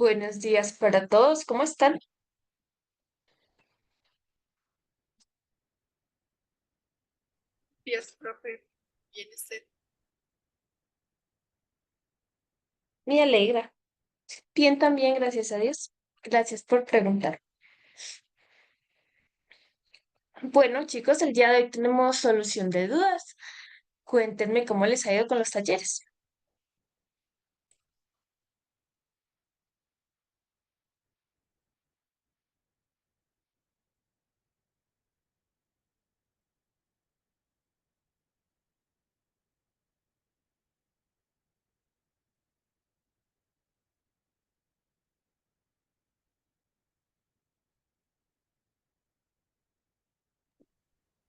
Buenos días para todos, ¿cómo están? Días, profe. Bien, usted. Me alegra. Bien también, gracias a Dios. Gracias por preguntar. Bueno, chicos, el día de hoy tenemos solución de dudas. Cuéntenme cómo les ha ido con los talleres.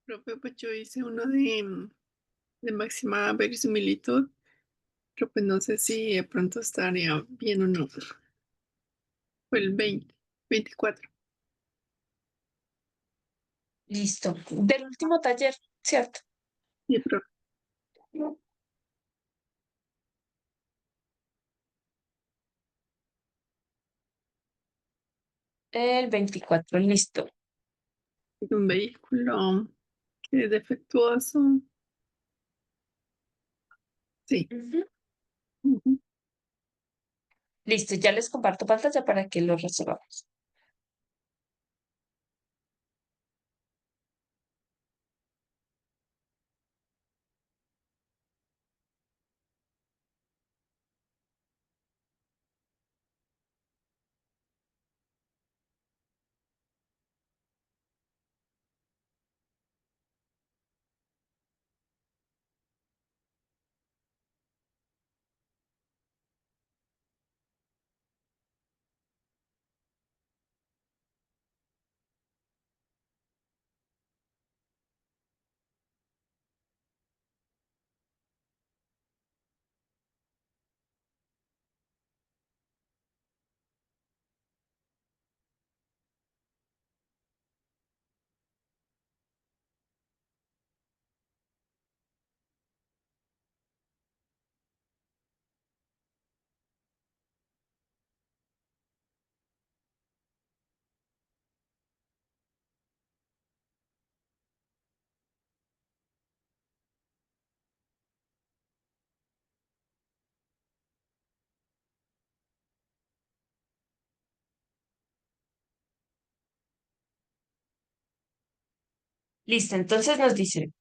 Profe, pues yo hice uno de máxima verosimilitud, pero pues no sé si de pronto estaría bien o no. Fue el 24. Listo. Del último taller, ¿cierto? Sí, profe. El 24, listo. Es un vehículo que es defectuoso. Sí. Ujú. Ujú. Listo, ya les comparto pantalla para que lo resolvamos. Listo, entonces nos dice,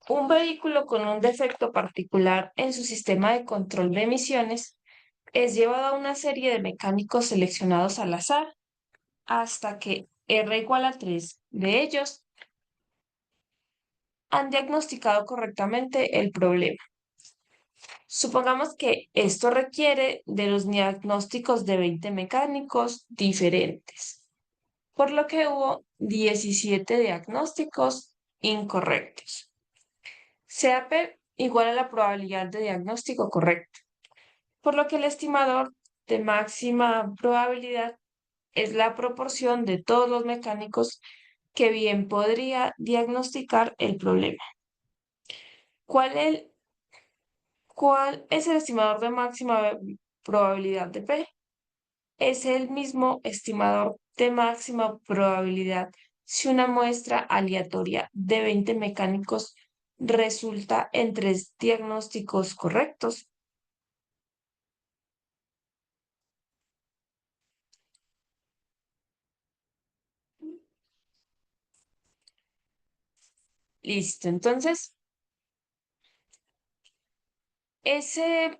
un vehículo con un defecto particular en su sistema de control de emisiones es llevado a una serie de mecánicos seleccionados al azar hasta que R igual a 3 de ellos han diagnosticado correctamente el problema. Supongamos que esto requiere de los diagnósticos de 20 mecánicos diferentes, por lo que hubo 17 diagnósticos incorrectos. CAP igual a la probabilidad de diagnóstico correcto, por lo que el estimador de máxima probabilidad es la proporción de todos los mecánicos que bien podría diagnosticar el problema. ¿Cuál, el- ¿Cuál es el estimador de máxima probabilidad de P? Es el mismo estimador de máxima probabilidad si una muestra aleatoria de 20 mecánicos resulta en tres diagnósticos correctos. Listo, entonces ese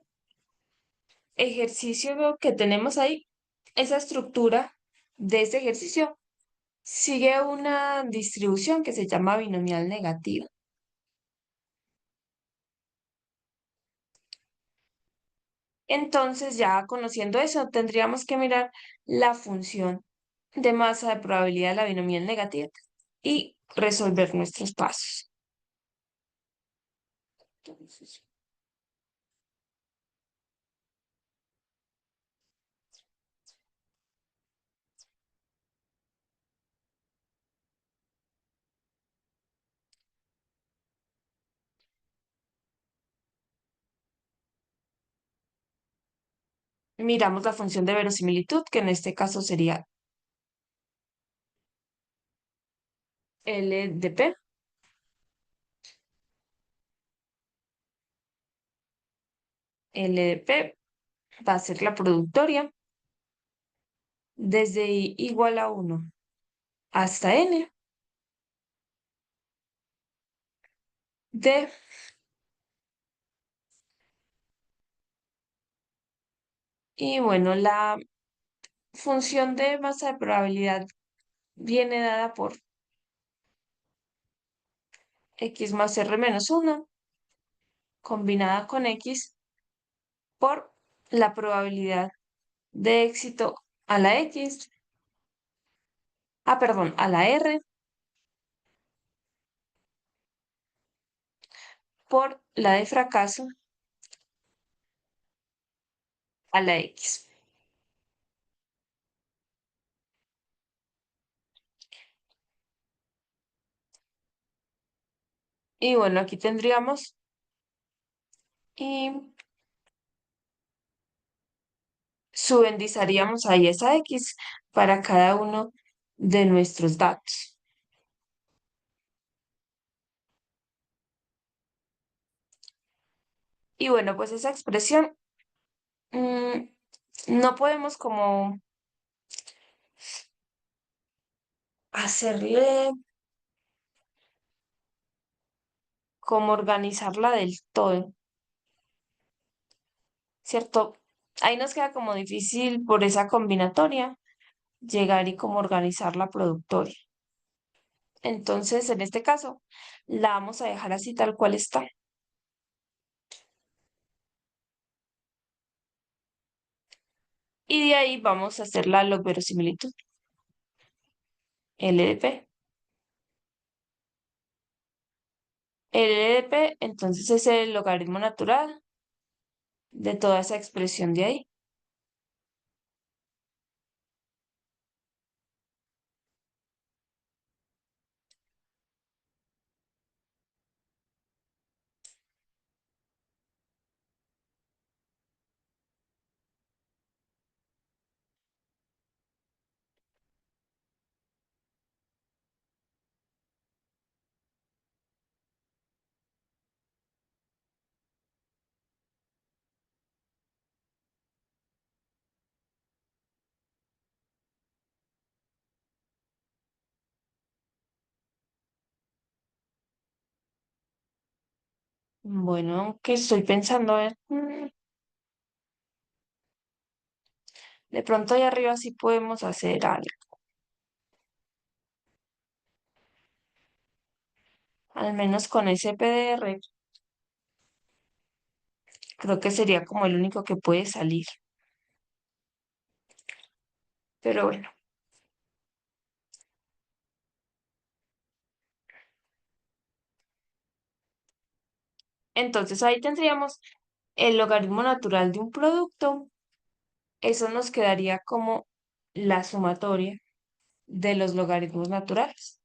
ejercicio que tenemos ahí, esa estructura de este ejercicio, sigue una distribución que se llama binomial negativa. Entonces, ya conociendo eso, tendríamos que mirar la función de masa de probabilidad de la binomial negativa y resolver nuestros pasos. Entonces, miramos la función de verosimilitud, que en este caso sería LDP. LDP va a ser la productoria desde I igual a 1 hasta N de, y bueno, la función de masa de probabilidad viene dada por X más R menos 1 combinada con X por la probabilidad de éxito a la X, perdón, a la R por la de fracaso a la X. Y bueno, aquí tendríamos y subendizaríamos ahí esa X para cada uno de nuestros datos. Y bueno, pues esa expresión no podemos como hacerle, como organizarla del todo, ¿cierto? Ahí nos queda como difícil por esa combinatoria llegar y como organizar la productoria. Entonces, en este caso, la vamos a dejar así tal cual está. Y de ahí vamos a hacer la log-verosimilitud, LDP. El LDP, entonces, es el logaritmo natural de toda esa expresión de ahí. Bueno, que estoy pensando, a ver, de pronto ahí arriba sí podemos hacer algo. Al menos con ese PDR, creo que sería como el único que puede salir. Pero bueno, entonces ahí tendríamos el logaritmo natural de un producto. Eso nos quedaría como la sumatoria de los logaritmos naturales.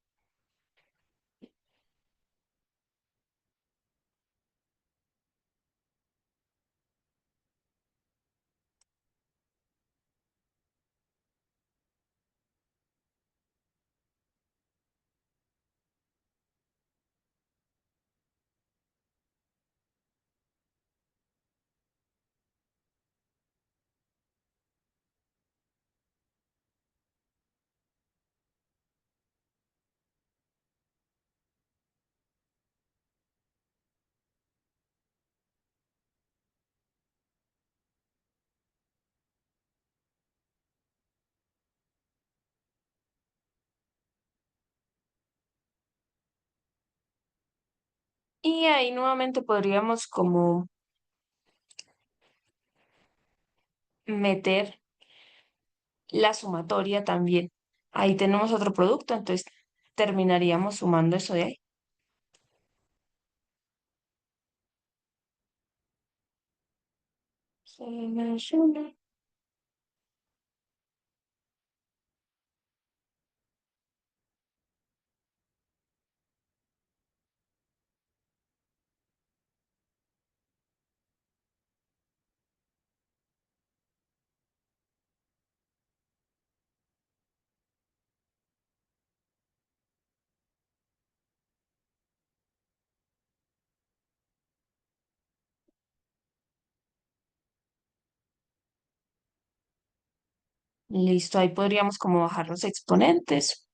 Y ahí nuevamente podríamos como meter la sumatoria también. Ahí tenemos otro producto, entonces terminaríamos sumando eso de ahí. Se menciona. Listo, ahí podríamos como bajar los exponentes.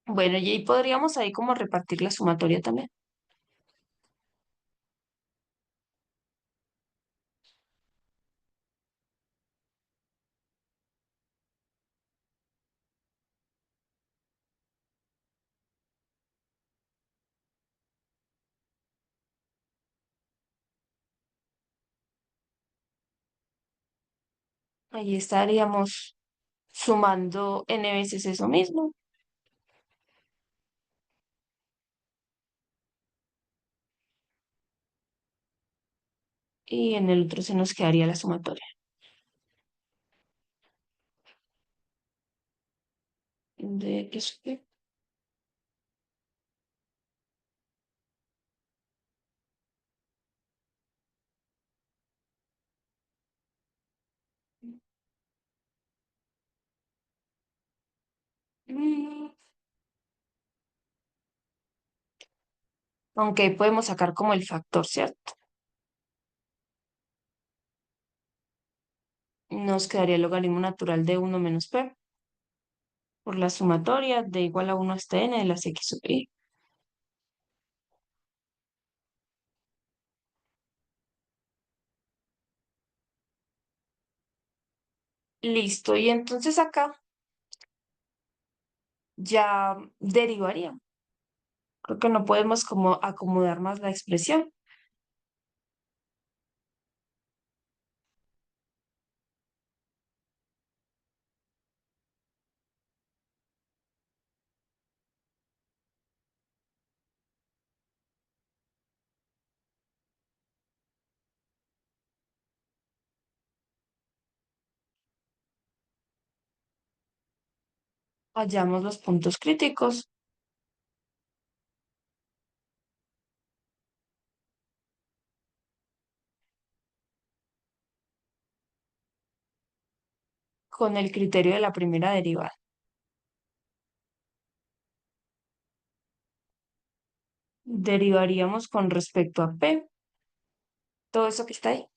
Bueno, y ahí podríamos ahí como repartir la sumatoria también. Ahí estaríamos sumando n veces eso mismo. Y en el otro se nos quedaría la sumatoria. ¿De qué supe? Mm, Aunque ahí podemos sacar como el factor, ¿cierto? Nos quedaría el logaritmo natural de 1 - p por la sumatoria de igual a 1 hasta n de las x sub i. Listo, y entonces acá ya derivaría. Creo que no podemos como acomodar más la expresión. Hallamos los puntos críticos. Con el criterio de la primera derivada. Derivaríamos con respecto a p, todo eso que está ahí.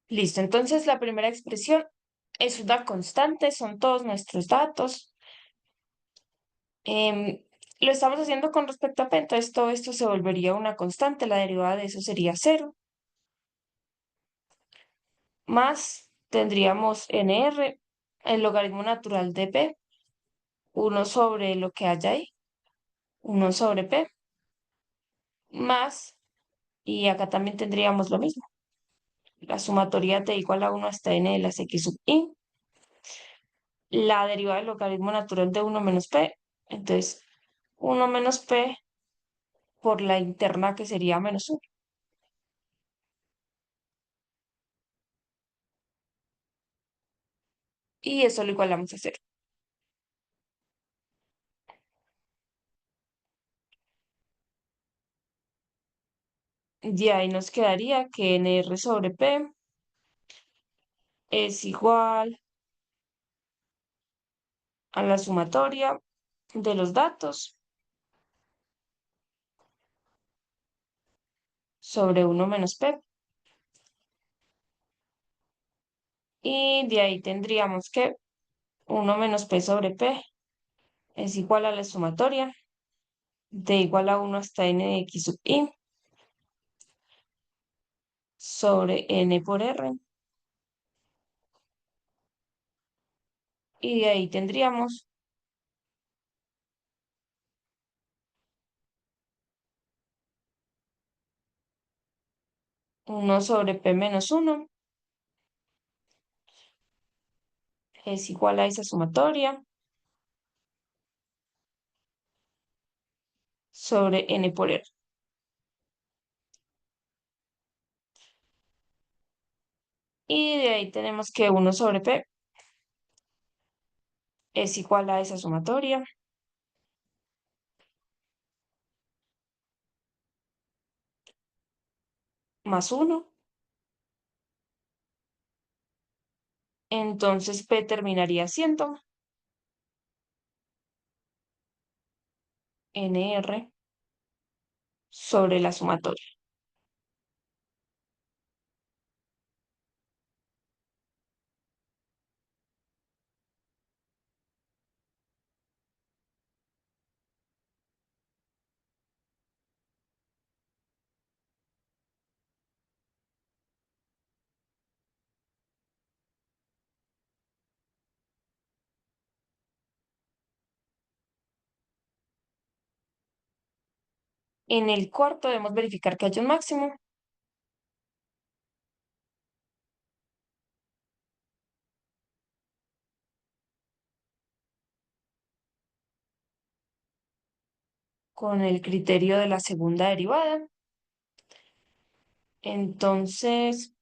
Listo, entonces la primera expresión es una constante, son todos nuestros datos. Lo estamos haciendo con respecto a p, entonces todo esto se volvería una constante, la derivada de eso sería cero, más tendríamos nr, el logaritmo natural de p, 1 sobre lo que haya ahí, 1 sobre p, más, y acá también tendríamos lo mismo, la sumatoria de igual a 1 hasta n de las x sub i, la derivada del logaritmo natural de 1 menos p, entonces 1 menos p por la interna que sería menos 1. Y eso lo igualamos a cero. De ahí nos quedaría que nr sobre p es igual a la sumatoria de los datos sobre 1 menos p. Y de ahí tendríamos que 1 menos p sobre p es igual a la sumatoria de igual a 1 hasta n de x sub i sobre n por r. Y de ahí tendríamos 1 sobre p-1 es igual a esa sumatoria sobre n por r. Y de ahí tenemos que 1 sobre p es igual a esa sumatoria más 1. Entonces p terminaría siendo nr sobre la sumatoria. En el cuarto debemos verificar que haya un máximo. Con el criterio de la segunda derivada. Entonces,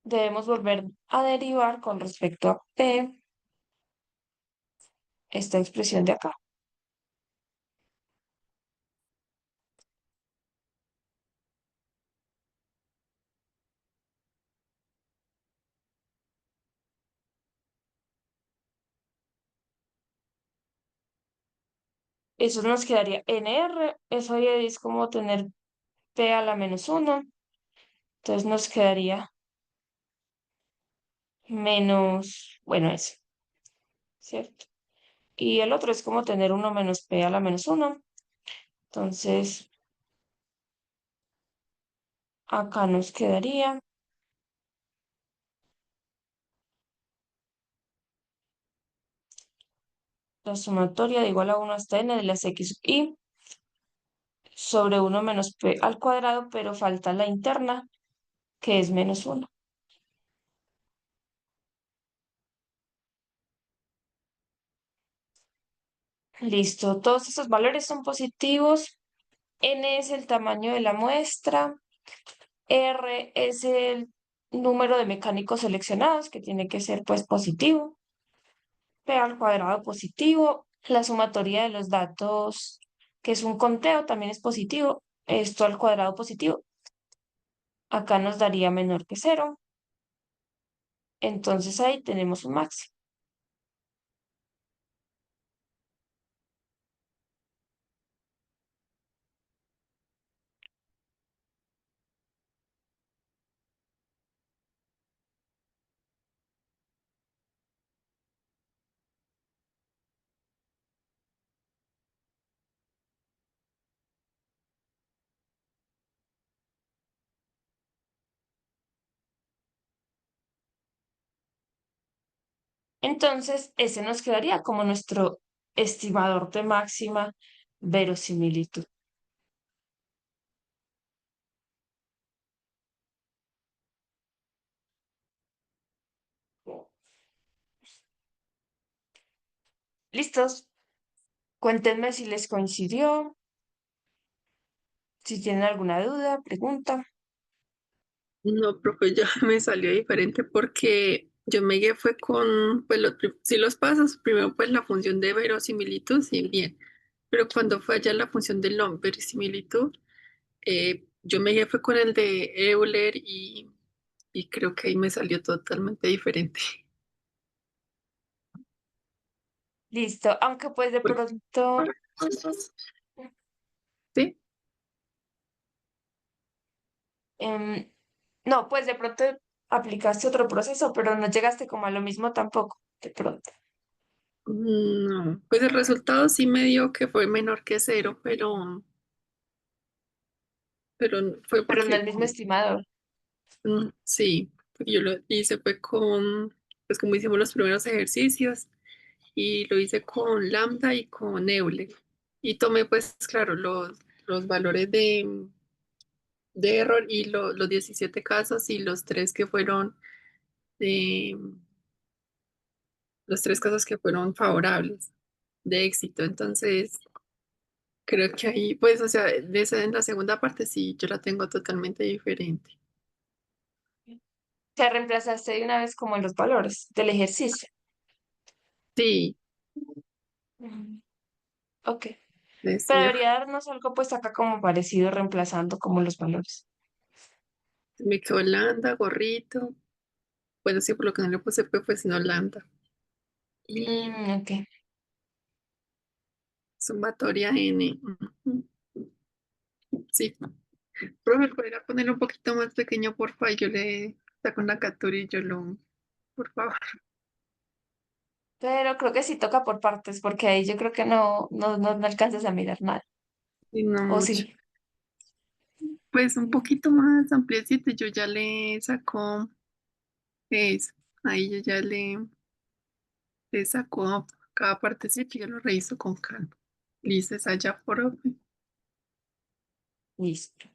debemos volver a derivar con respecto a p esta expresión de acá. Eso nos quedaría nr. Eso ya es como tener p a la -1. Entonces nos quedaría menos, bueno, eso, ¿cierto? Y el otro es como tener 1 menos p a la -1. Entonces, acá nos quedaría la sumatoria de igual a 1 hasta n de las x sub i sobre 1 menos p al cuadrado, pero falta la interna, que es -1. Listo, todos estos valores son positivos. N es el tamaño de la muestra. R es el número de mecánicos seleccionados, que tiene que ser pues positivo. P al cuadrado positivo. La sumatoria de los datos, que es un conteo, también es positivo. Esto al cuadrado positivo. Acá nos daría menor que 0. Entonces ahí tenemos un máximo. Entonces, ese nos quedaría como nuestro estimador de máxima verosimilitud. ¿Listos? Cuéntenme si les coincidió, si tienen alguna duda, pregunta. No, profe, ya me salió diferente porque yo me guié fue con, pues sí los pasos, primero pues la función de verosimilitud, sí, bien, pero cuando fue allá la función de no verosimilitud, yo me guié fue con el de Euler y creo que ahí me salió totalmente diferente. Listo, aunque pues de pronto, ¿Sí? em, no, pues de pronto aplicaste otro proceso, pero no llegaste como a lo mismo tampoco, de pronto. No, pues el resultado sí me dio que fue menor que cero, pero fue pero no porque, el mismo estimador. sí, porque yo lo hice fue pues como hicimos los primeros ejercicios y lo hice con Lambda y con Euler. Y tomé pues, claro, los valores de error y los 17 casos y los tres que fueron de, los tres casos que fueron favorables de éxito. Entonces, creo que ahí, pues, o sea, en la segunda parte sí, yo la tengo totalmente diferente. Que reemplazaste de una vez como los valores del ejercicio. Sí, Ujú. Ok. Pero decía, debería darnos algo pues acá como parecido, reemplazando como los valores. me quedó Holanda, gorrito. Bueno, sí, por lo que no le puse P fue sin Holanda. Y Ok. sumatoria N. Ujú. Sí, profe, ¿podría ponerlo un poquito más pequeño, porfa? Y yo le saco una captura y yo por favor. Pero creo que sí toca por partes, porque ahí yo creo que no alcanzas a mirar nada. Y no ¿O mucho. sí? Pues un poquito más ampliecito, y yo ya le saco eso. Ahí yo ya le saco cada partecita y yo lo reviso con calma. Listo, esa ya, profe. Listo.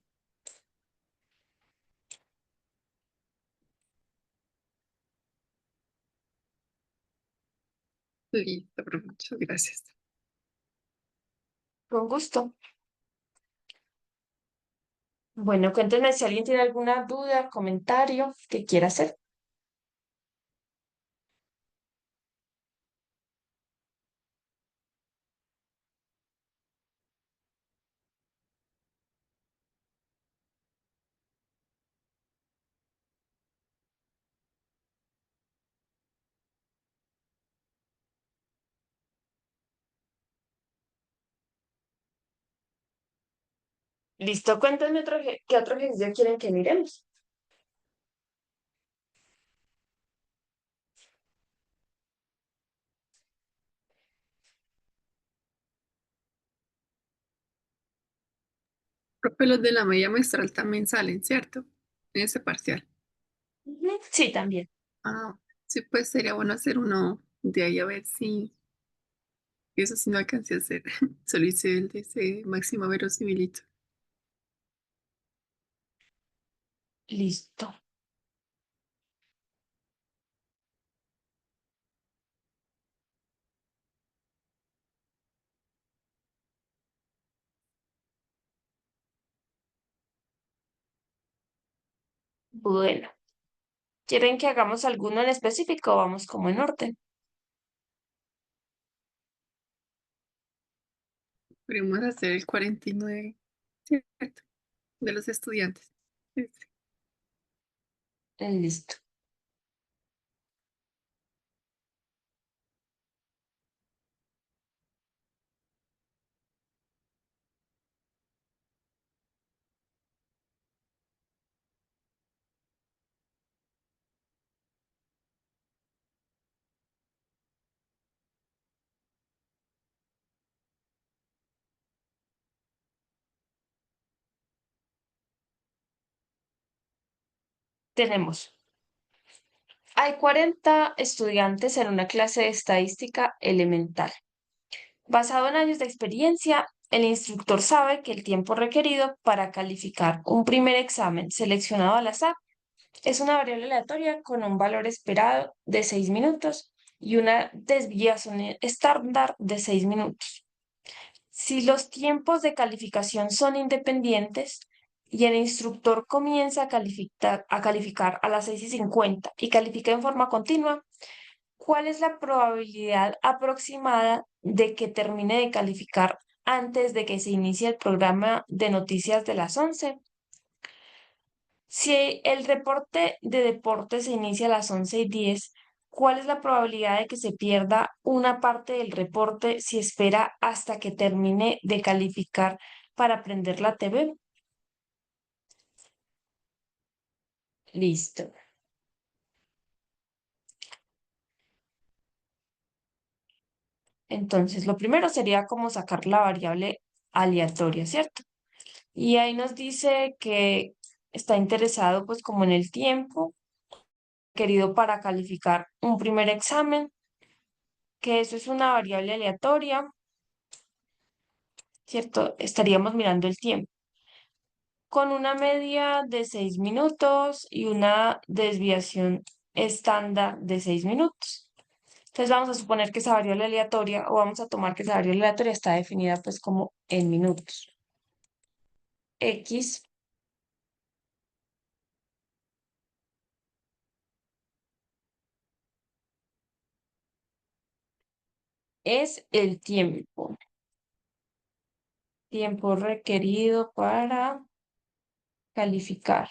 Listo, profe, muchas gracias. Con gusto. Bueno, cuéntenme si alguien tiene alguna duda, comentario que quiera hacer. Listo, cuéntenme qué otro ejercicio quieren que miremos. Profe, los de la media muestral también salen, ¿cierto? En ese parcial. Ujú. Sí, también. Ah, sí, pues sería bueno hacer uno de ahí a ver si eso sí no alcancé a hacer. Solo hice el de ese máximo verosimilitud. Listo. Bueno, ¿quieren que hagamos alguno en específico o vamos como en orden? Podríamos hacer el 49, ¿cierto? De los estudiantes. Sí, sí. Listo. Tenemos, hay 40 estudiantes en una clase de estadística elemental. Basado en años de experiencia, el instructor sabe que el tiempo requerido para calificar un primer examen seleccionado al azar es una variable aleatoria con un valor esperado de 6 minutos y una desviación estándar de 6 minutos. Si los tiempos de calificación son independientes y el instructor comienza a calificar a las 6:50 y califica en forma continua, ¿cuál es la probabilidad aproximada de que termine de calificar antes de que se inicie el programa de noticias de las 11? Si el reporte de deporte se inicia a las 11:10, ¿cuál es la probabilidad de que se pierda una parte del reporte si espera hasta que termine de calificar para prender la TV? Listo. Entonces, lo primero sería como sacar la variable aleatoria, ¿cierto? Y ahí nos dice que está interesado pues como en el tiempo querido para calificar un primer examen, que eso es una variable aleatoria, ¿cierto? Estaríamos mirando el tiempo con una media de 6 minutos y una desviación estándar de 6 minutos. Entonces vamos a suponer que esa variable aleatoria, o vamos a tomar que esa variable aleatoria está definida pues como en minutos. X es el tiempo requerido para calificar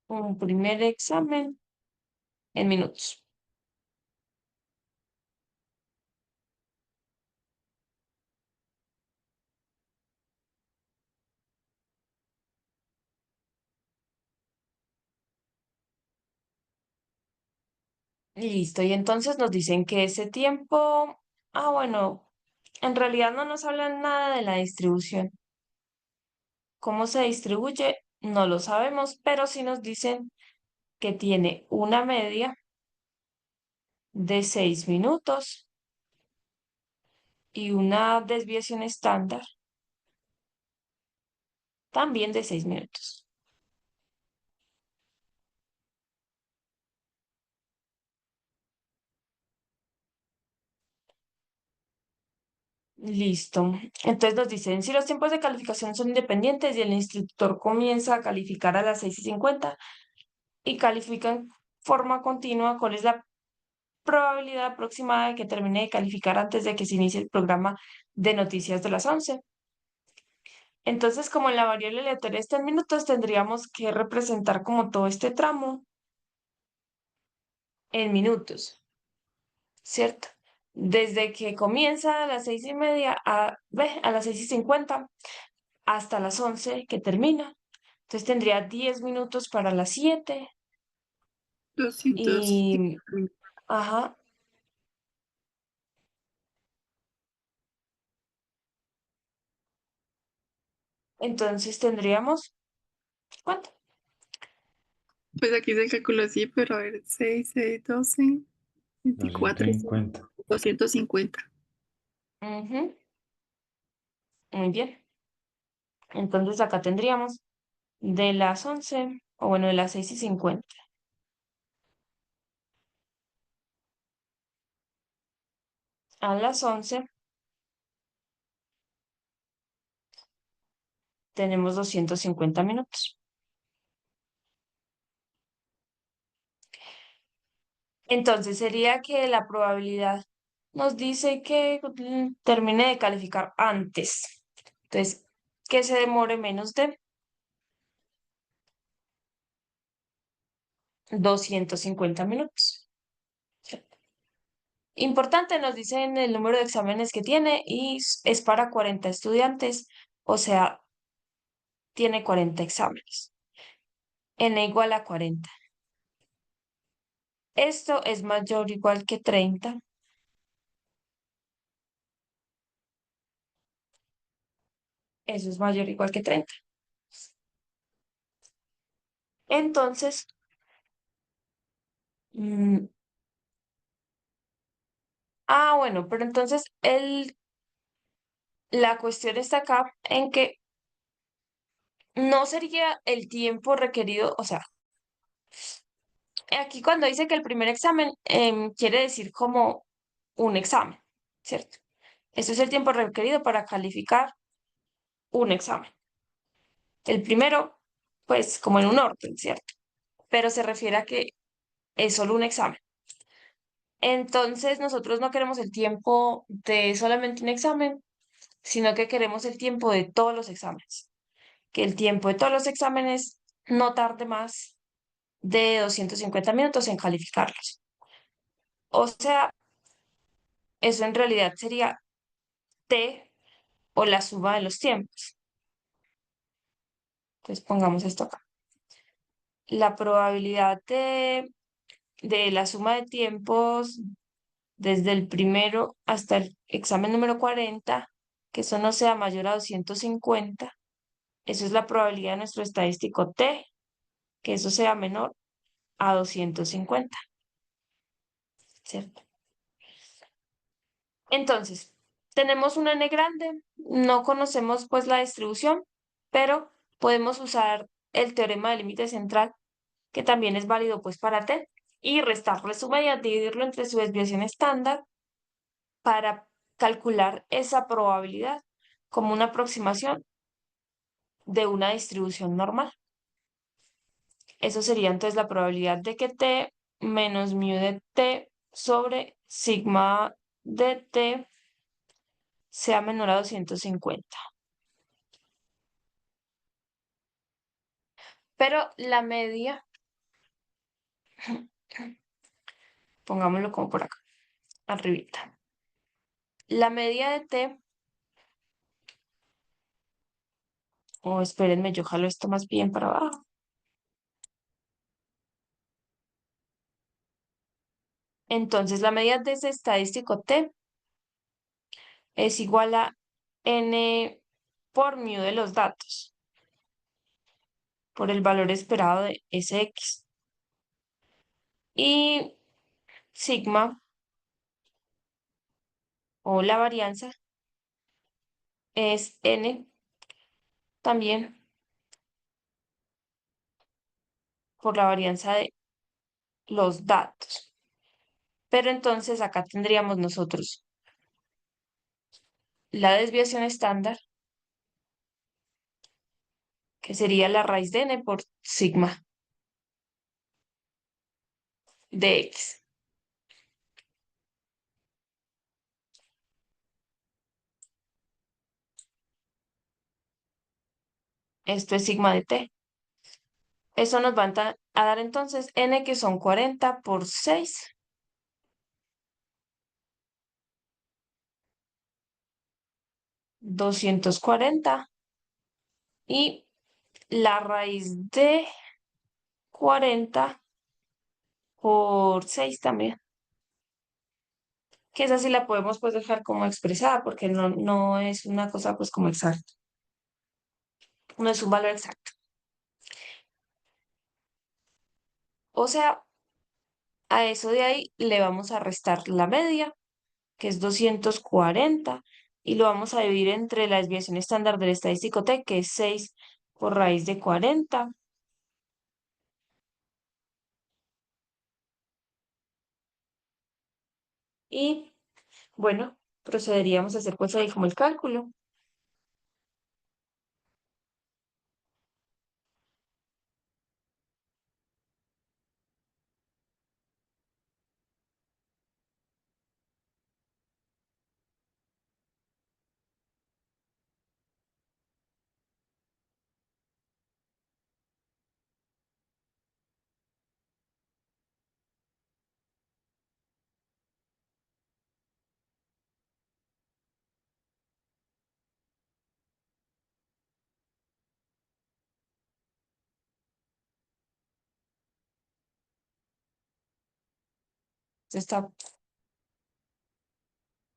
un primer examen en minutos. Listo, y entonces nos dicen que ese tiempo, bueno, en realidad no nos hablan nada de la distribución. ¿Cómo se distribuye? No lo sabemos, pero sí nos dicen que tiene una media de 6 minutos y una desviación estándar también de 6 minutos. Listo. Entonces nos dicen, si los tiempos de calificación son independientes y el instructor comienza a calificar a las 6:50 y califica en forma continua, ¿cuál es la probabilidad aproximada de que termine de calificar antes de que se inicie el programa de noticias de las 11? Entonces, como la variable aleatoria está en minutos, tendríamos que representar como todo este tramo en minutos, ¿cierto? Desde que comienza a las 6:30 a las 6:50 hasta las 11 que termina. Entonces tendría 10 minutos para las 7 200. y, ajá, entonces tendríamos, ¿cuánto? Pues aquí se calcula así, pero a ver, 6, 6, 12, 24, 250. 250. Ujú, muy bien. Entonces acá tendríamos de las 11 o bueno, de las 6:50 a las 11 tenemos 250 minutos. Entonces sería que la probabilidad nos dice que termine de calificar antes. Entonces, que se demore menos de 250 minutos. Importante, nos dicen el número de exámenes que tiene y es para 40 estudiantes, o sea, tiene 40 exámenes. N igual a 40. Esto es mayor o igual que 30. Eso es mayor o igual que 30. Entonces, mm, bueno, pero entonces la cuestión está acá en que no sería el tiempo requerido, o sea, aquí cuando dice que el primer examen quiere decir como un examen, ¿cierto? Ese es el tiempo requerido para calificar un examen. El primero, pues como en un orden, ¿cierto? Pero se refiere a que es solo un examen. Entonces, nosotros no queremos el tiempo de solamente un examen, sino que queremos el tiempo de todos los exámenes. Que el tiempo de todos los exámenes no tarde más de 250 minutos en calificarlos. O sea, eso en realidad sería T o la suma de los tiempos. Entonces pongamos esto acá. La probabilidad de de la suma de tiempos desde el primero hasta el examen número 40, que eso no sea mayor a 250, eso es la probabilidad de nuestro estadístico T, que eso sea menor a 250, ¿cierto? Entonces, tenemos un n grande, no conocemos pues la distribución, pero podemos usar el teorema del límite central, que también es válido pues para t, y restarle su media, dividirlo entre su desviación estándar para calcular esa probabilidad como una aproximación de una distribución normal. Eso sería entonces la probabilidad de que t menos mu de t sobre sigma de t sea menor a 250. Pero la media, pongámoslo como por acá, arribita. La media de t, o espérenme, yo jalo esto más bien para abajo. Entonces la media de ese estadístico t es igual a n por mu de los datos, por el valor esperado de Sx. Y sigma, o la varianza, es n también por la varianza de los datos. Pero entonces acá tendríamos nosotros la desviación estándar, que sería la raíz de n por sigma de x. Esto es sigma de t. Eso nos va a dar entonces n, que son 40 por 6, 240, y la raíz de 40 por 6 también, que esa sí la podemos pues dejar como expresada porque no es una cosa pues como exacta, no es un valor exacto. O sea, a eso de ahí le vamos a restar la media, que es 240, y lo vamos a dividir entre la desviación estándar del estadístico T, que es 6 por raíz de 40. Y bueno, procederíamos a hacer pues ahí como el cálculo. Está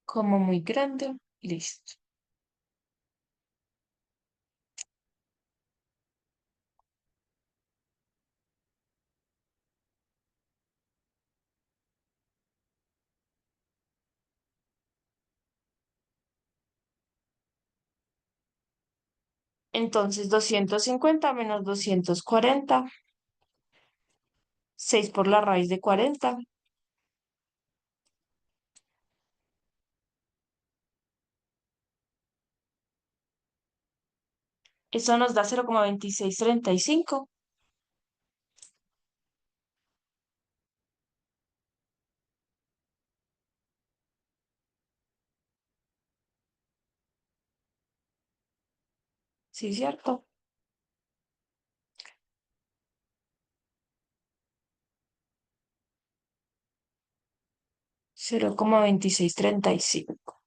como muy grande. Listo. Entonces 250 menos 240, 6 por la raíz de 40. Eso nos da 0,2635. Sí, cierto. 0,2635.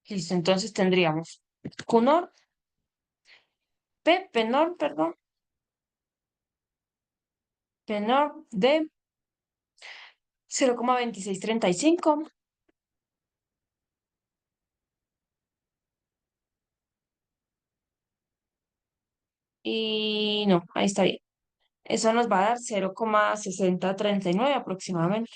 Listo, entonces tendríamos Cunor, Penor, perdón, Penor de 0,2635 y no, ahí está bien. Eso nos va a dar 0,6039 aproximadamente.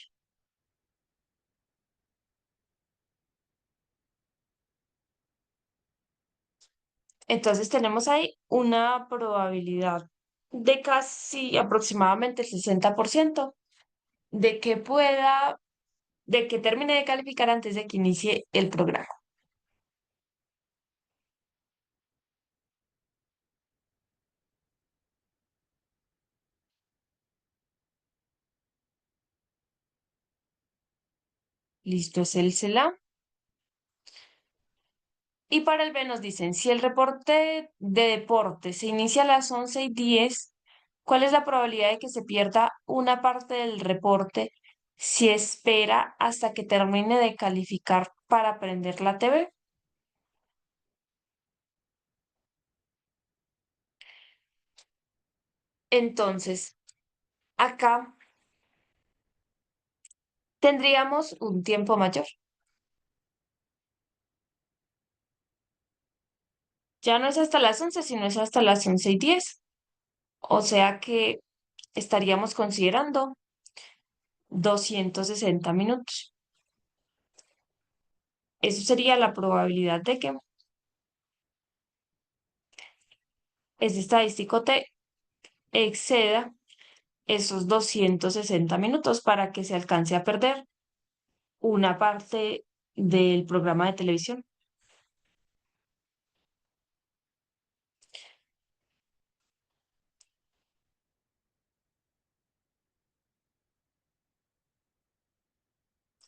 Entonces tenemos ahí una probabilidad de casi aproximadamente el 60% de que de que termine de calificar antes de que inicie el programa. Listo, es el CELA. Y para el B nos dicen, si el reporte de deporte se inicia a las 11:10, ¿cuál es la probabilidad de que se pierda una parte del reporte si espera hasta que termine de calificar para prender la TV? Entonces, acá tendríamos un tiempo mayor. Ya no es hasta las 11, sino es hasta las 11:10. O sea que estaríamos considerando 260 minutos. Eso sería la probabilidad de que ese estadístico te exceda esos 260 minutos para que se alcance a perder una parte del programa de televisión.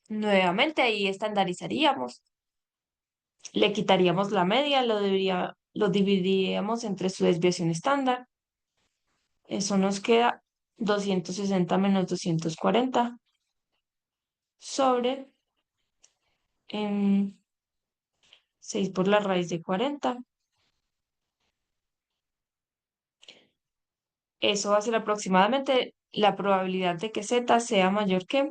Nuevamente ahí estandarizaríamos, le quitaríamos la media, lo dividiríamos entre su desviación estándar. Eso nos queda 260 menos 240 sobre 6 por la raíz de 40. Eso va a ser aproximadamente la probabilidad de que z sea mayor que.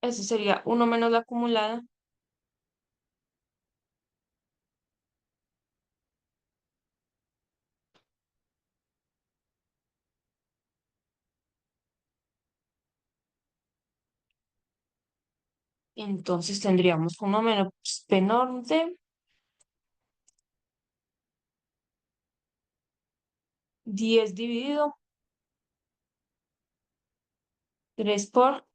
Eso sería uno menos la acumulada. Entonces tendríamos uno menos P norte 10 dividido 3 por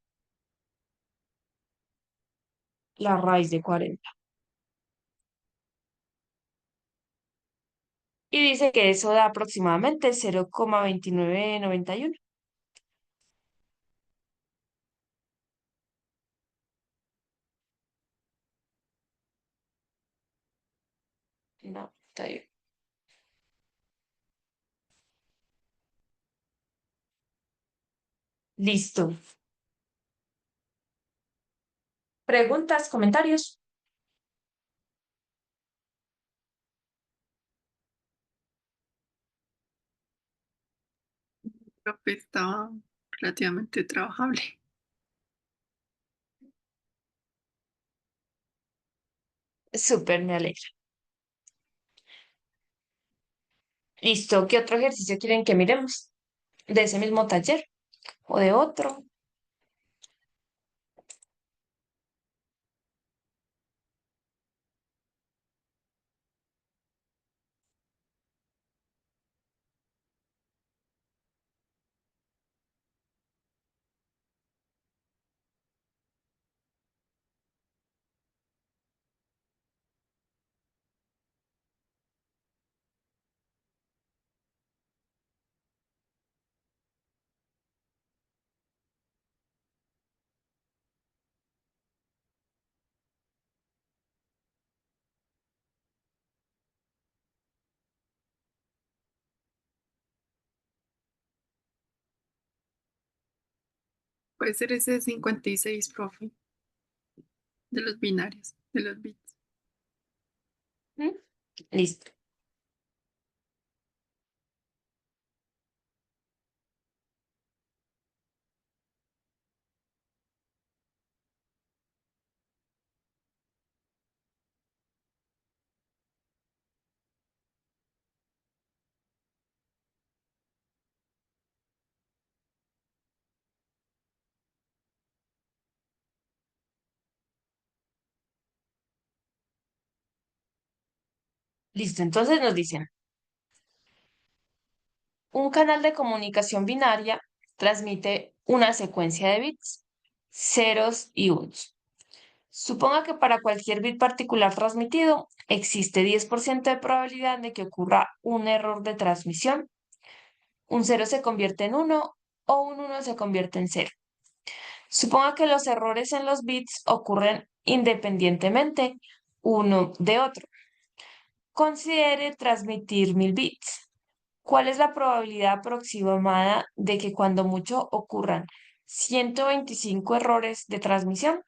la raíz de 40. Y dice que eso da aproximadamente 0,2991. No, está bien. Listo. ¿Preguntas, comentarios? Creo que estaba relativamente trabajable. Súper, me alegra. Listo. ¿Qué otro ejercicio quieren que miremos? ¿De ese mismo taller o de otro? Puede ser ese 56, profe, de los binarios, de los bits. ¿Mm? Listo. Listo. Entonces nos dicen, un canal de comunicación binaria transmite una secuencia de bits, ceros y unos. Suponga que para cualquier bit particular transmitido existe 10% de probabilidad de que ocurra un error de transmisión. Un cero se convierte en uno o un uno se convierte en cero. Suponga que los errores en los bits ocurren independientemente uno de otro. Considere transmitir 1000 bits. ¿Cuál es la probabilidad aproximada de que cuando mucho ocurran 125 errores de transmisión?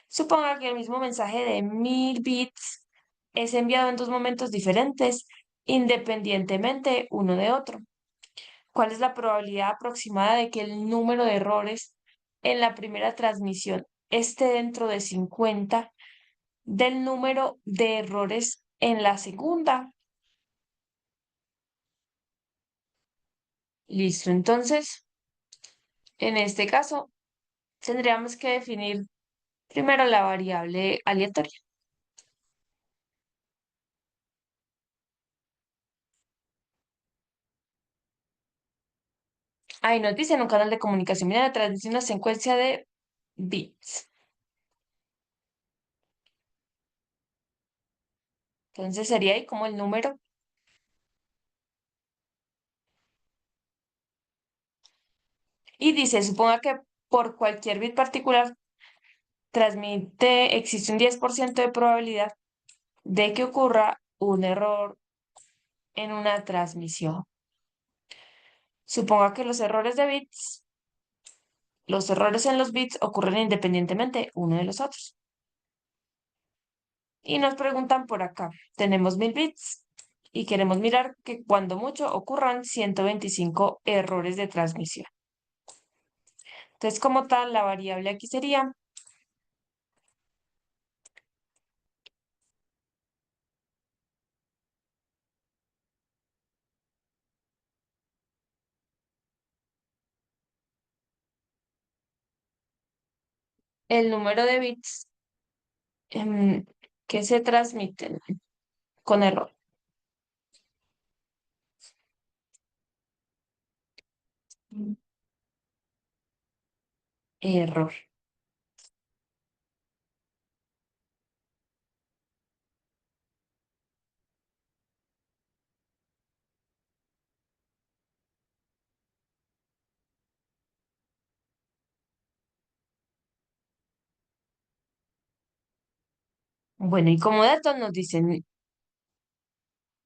Suponga que el mismo mensaje de 1000 bits es enviado en dos momentos diferentes, independientemente uno de otro. ¿Cuál es la probabilidad aproximada de que el número de errores en la primera transmisión esté dentro de 50 del número de errores en la segunda? Listo, entonces, en este caso, tendríamos que definir primero la variable aleatoria. Ahí nos dicen un canal de comunicación binaria transmite una secuencia de bits. Entonces sería ahí como el número. Y dice, suponga que por cualquier bit particular existe un 10% de probabilidad de que ocurra un error en una transmisión. Suponga que los errores en los bits ocurren independientemente uno de los otros. Y nos preguntan por acá, tenemos 1000 bits y queremos mirar que cuando mucho ocurran 125 errores de transmisión. Entonces, como tal, la variable aquí sería el número de bits que se transmiten con error. Error. Bueno, y como datos nos dicen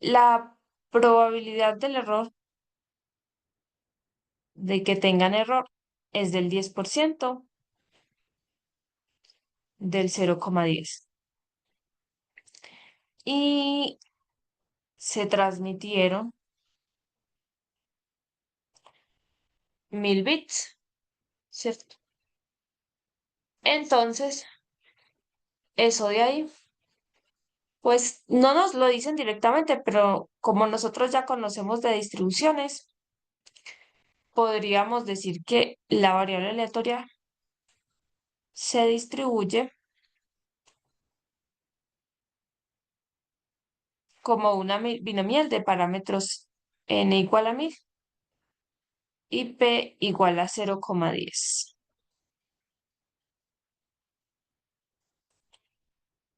la probabilidad del error, de que tengan error, es del 10% del 0,10. Y se transmitieron 1000 bits, ¿cierto? Entonces, eso de ahí, pues no nos lo dicen directamente, pero como nosotros ya conocemos de distribuciones, podríamos decir que la variable aleatoria se distribuye como una binomial de parámetros n igual a 1000 y p igual a 0,10.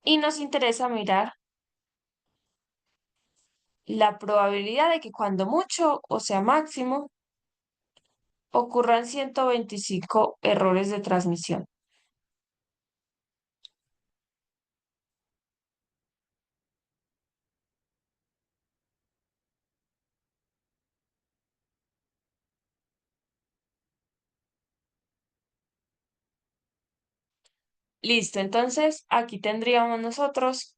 Y nos interesa mirar la probabilidad de que cuando mucho, o sea máximo, ocurran 125 errores de transmisión. Listo, entonces aquí tendríamos nosotros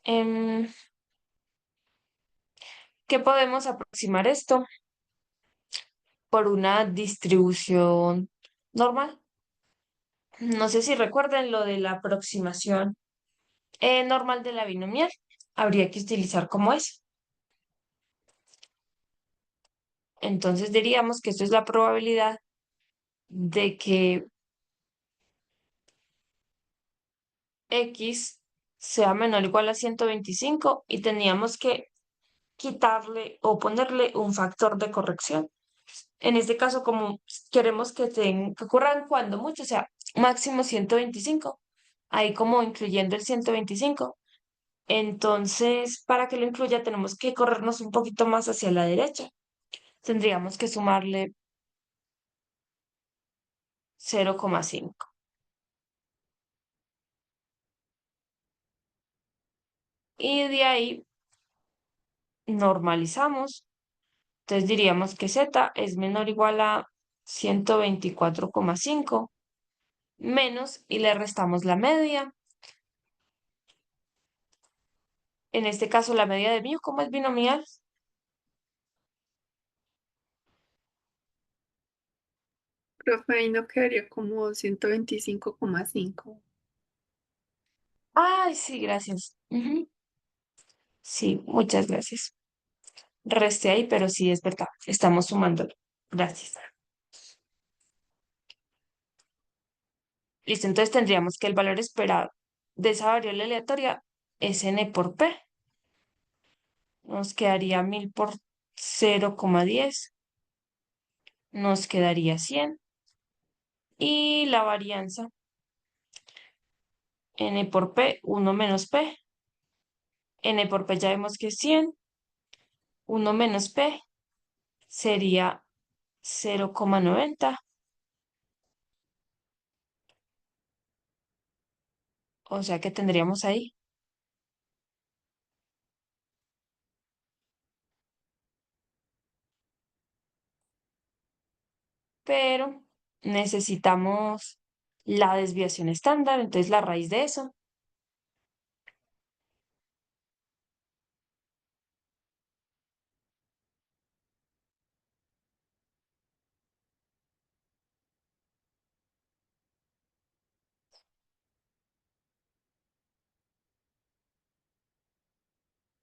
em, que podemos aproximar esto por una distribución normal. No sé si recuerden lo de la aproximación normal de la binomial. Habría que utilizar como es. Entonces diríamos que esto es la probabilidad de que x sea menor o igual a 125 y teníamos que quitarle o ponerle un factor de corrección. En este caso, como queremos que ocurran cuando mucho, o sea, máximo 125, ahí como incluyendo el 125. Entonces, para que lo incluya, tenemos que corrernos un poquito más hacia la derecha. Tendríamos que sumarle 0,5. Y de ahí normalizamos. Entonces diríamos que z es menor o igual a 124,5 menos y le restamos la media. En este caso, la media de mu, como es binomial. Profe, ahí no quedaría como 125,5. Ay, sí, gracias. Ujú. Sí, muchas gracias. Resté ahí, pero sí es verdad. Estamos sumándolo. Gracias. Listo, entonces tendríamos que el valor esperado de esa variable aleatoria es n por p. Nos quedaría 1000 por 0,10. Nos quedaría 100. Y la varianza n por p, 1 menos p. N por p ya vemos que es 100. 1 menos p sería 0,90. O sea que tendríamos ahí. Pero necesitamos la desviación estándar, entonces la raíz de eso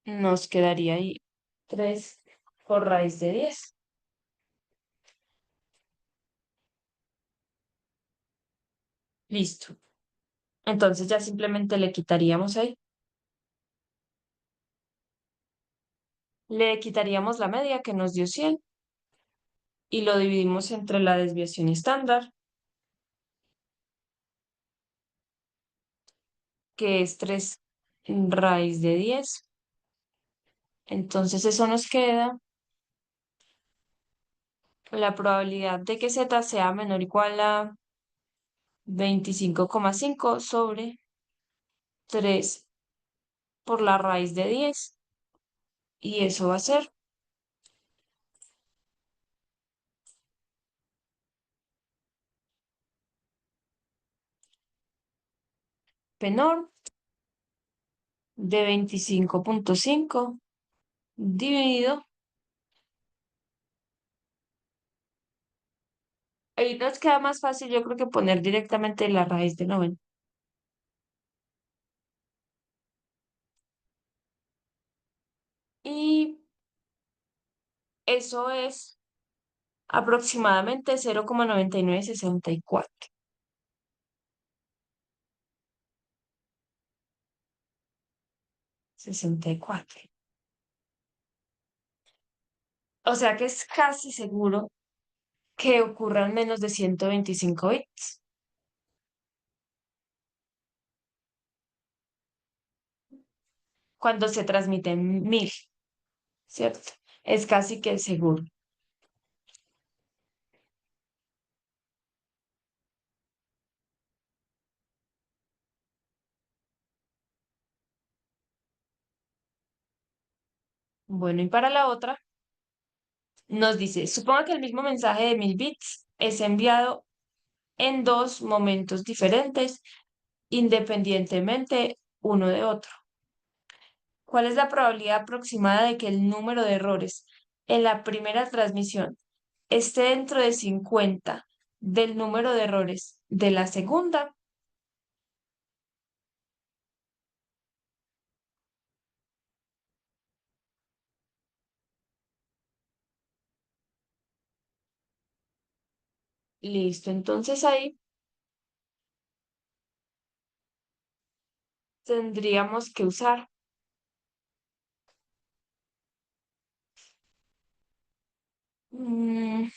nos quedaría ahí 3 por raíz de 10. Listo. Entonces ya simplemente le quitaríamos ahí. Le quitaríamos la media que nos dio 100 y lo dividimos entre la desviación estándar, que es 3 raíz de 10. Entonces eso nos queda la probabilidad de que z sea menor o igual a 25,5 sobre 3 por la raíz de 10. Y eso va a ser menor de 25,5 dividido. Ahí nos queda más fácil, yo creo que poner directamente la raíz de 90. Y eso es aproximadamente 0,9964. 64. O sea que es casi seguro que ocurran menos de 125 bits cuando se transmiten 1000, ¿cierto? Es casi que seguro. Bueno, y para la otra, nos dice, suponga que el mismo mensaje de 1000 bits es enviado en dos momentos diferentes, independientemente uno de otro. ¿Cuál es la probabilidad aproximada de que el número de errores en la primera transmisión esté dentro de 50 del número de errores de la segunda? Listo, entonces ahí tendríamos que usar mm,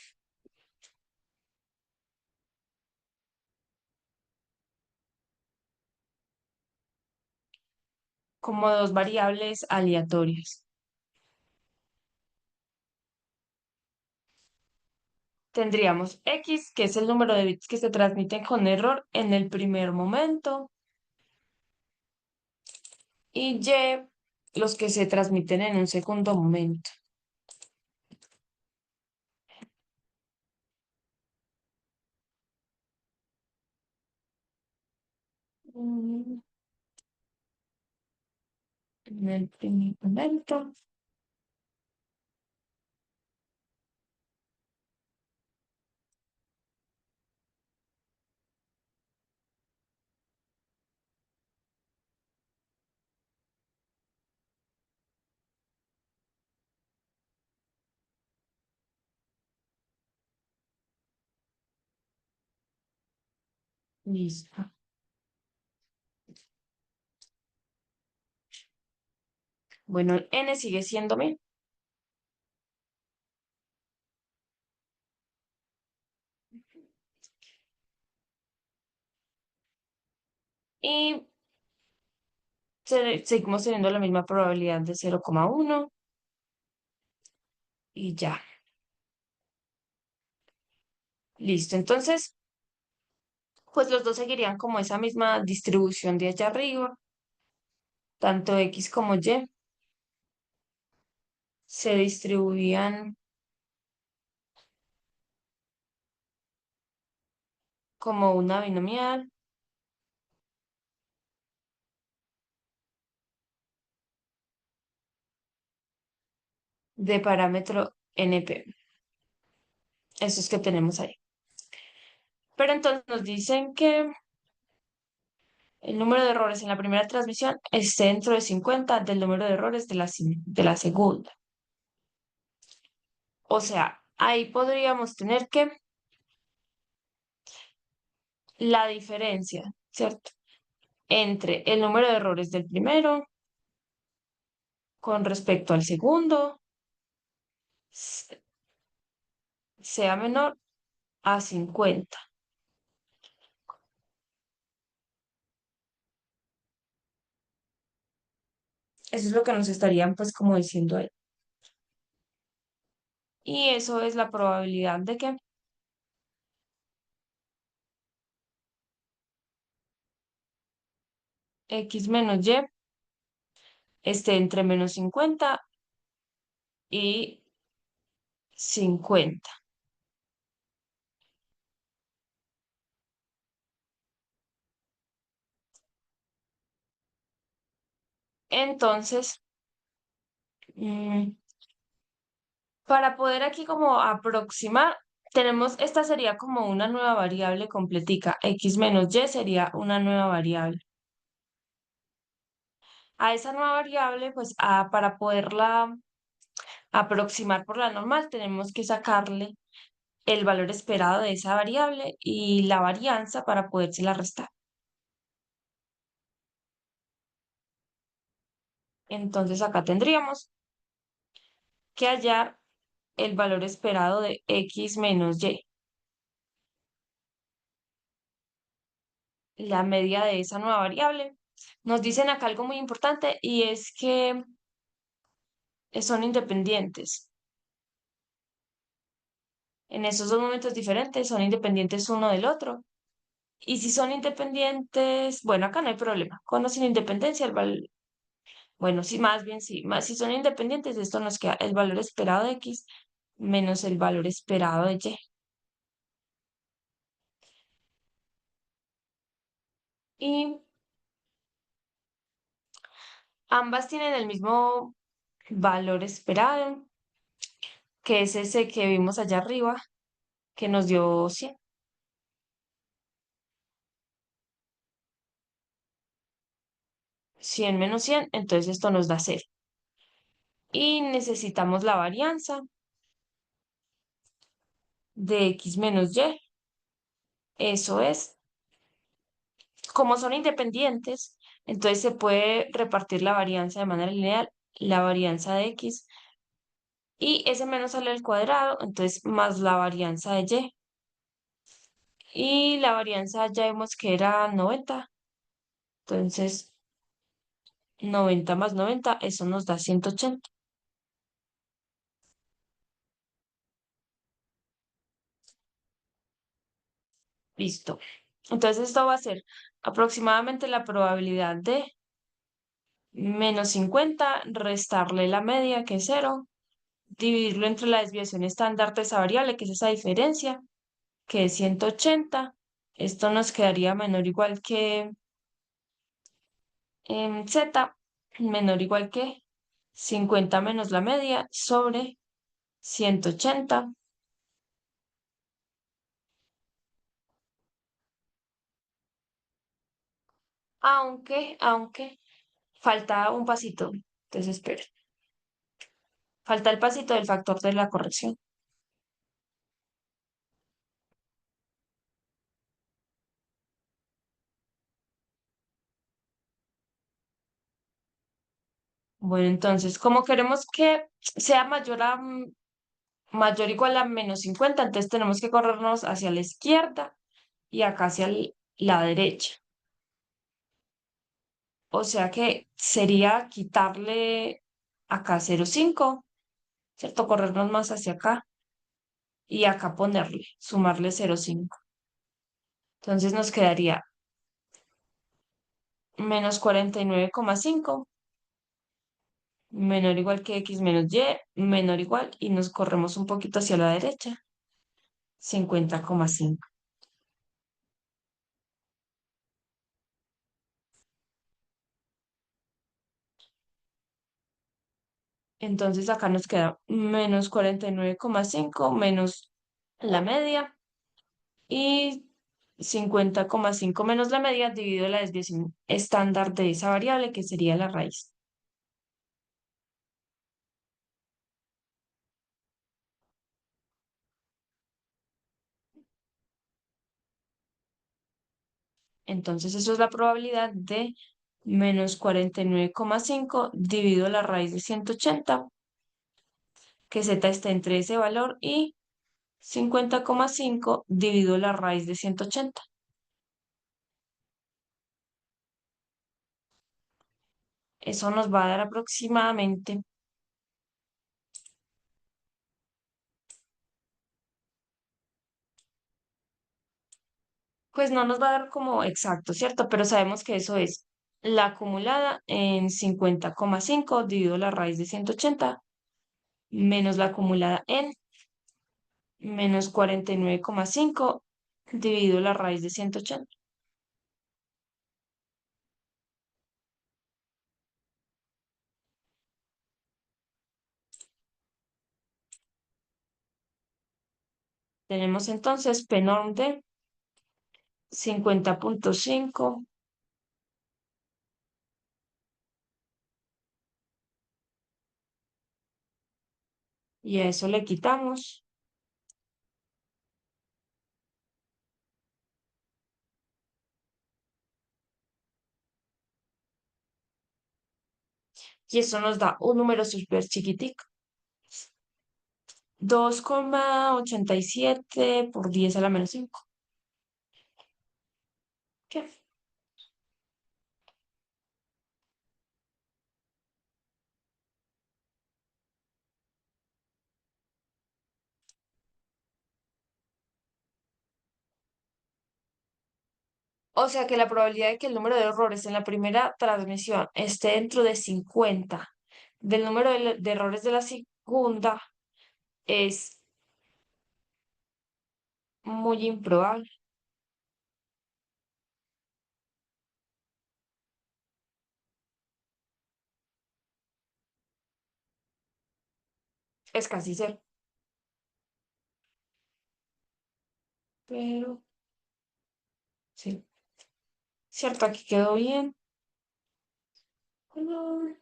como dos variables aleatorias. Tendríamos X, que es el número de bits que se transmiten con error en el primer momento, y Y, los que se transmiten en un segundo momento. Mm, En el primer momento. Listo. Bueno, el n sigue siendo 1000. Y seguimos teniendo la misma probabilidad de 0,1 y ya. Listo. Entonces, pues los dos seguirían como esa misma distribución de allá arriba. Tanto X como Y se distribuían como una binomial de parámetro NP. Esos que tenemos ahí. Pero entonces nos dicen que el número de errores en la primera transmisión esté dentro de 50 del número de errores de la segunda. O sea, ahí podríamos tener que la diferencia, ¿cierto? Entre el número de errores del primero con respecto al segundo sea menor a 50. Eso es lo que nos estarían pues como diciendo ahí. Y eso es la probabilidad de que X menos Y esté entre menos 50 y 50. Entonces, mm, para poder aquí como aproximar, tenemos, esta sería como una nueva variable completica. X menos Y sería una nueva variable. A esa nueva variable, pues para poderla aproximar por la normal, tenemos que sacarle el valor esperado de esa variable y la varianza para podérsela restar. Entonces acá tendríamos que hallar el valor esperado de X menos Y, la media de esa nueva variable. Nos dicen acá algo muy importante y es que son independientes. En esos dos momentos diferentes son independientes uno del otro. Y si son independientes, bueno, acá no hay problema. Cuando sin independencia, bueno, sí, más bien sí. Si son independientes, esto nos queda el valor esperado de X menos el valor esperado de Y. y ambas tienen el mismo valor esperado, que es ese que vimos allá arriba, que nos dio 100. 100 menos 100, entonces esto nos da 0. Y necesitamos la varianza de x menos y. Eso es, como son independientes, entonces se puede repartir la varianza de manera lineal, la varianza de x, y ese menos sale al cuadrado, entonces más la varianza de y. Y la varianza ya vimos que era 90, entonces 90 más 90, eso nos da 180. Listo. Entonces esto va a ser aproximadamente la probabilidad de menos 50, restarle la media, que es 0, dividirlo entre la desviación estándar de esa variable, que es esa diferencia, que es 180. Esto nos quedaría menor o igual que en z, menor o igual que 50 menos la media sobre 180. Aunque falta un pasito. Entonces, espera. Falta el pasito del factor de la corrección. Bueno, entonces, como queremos que sea mayor o igual a menos 50, entonces tenemos que corrernos hacia la izquierda y acá hacia la derecha. O sea que sería quitarle acá 0,5, ¿cierto? Corrernos más hacia acá y acá ponerle, sumarle 0,5. Entonces nos quedaría menos 49,5 menor o igual que x menos y, menor o igual, y nos corremos un poquito hacia la derecha, 50,5. Entonces acá nos queda menos 49,5 menos la media y 50,5 menos la media dividido la desviación estándar de esa variable, que sería la raíz. Entonces eso es la probabilidad de menos 49,5 dividido la raíz de 180, que z está entre ese valor, y 50,5 dividido la raíz de 180. Eso nos va a dar aproximadamente, pues no nos va a dar como exacto, ¿cierto? Pero sabemos que eso es la acumulada en 50,5 dividido la raíz de 180 menos la acumulada en menos 49,5 dividido la raíz de 180. Tenemos entonces P norm de 50,5, y a eso le quitamos, y eso nos da un número súper chiquitico, 2,87 por 10 a la menos 5. ¿Qué? O sea que la probabilidad de que el número de errores en la primera transmisión esté dentro de 50 del número de errores de la segunda es muy improbable. Es casi cero. Pero, sí. Cierto, aquí quedó bien. No.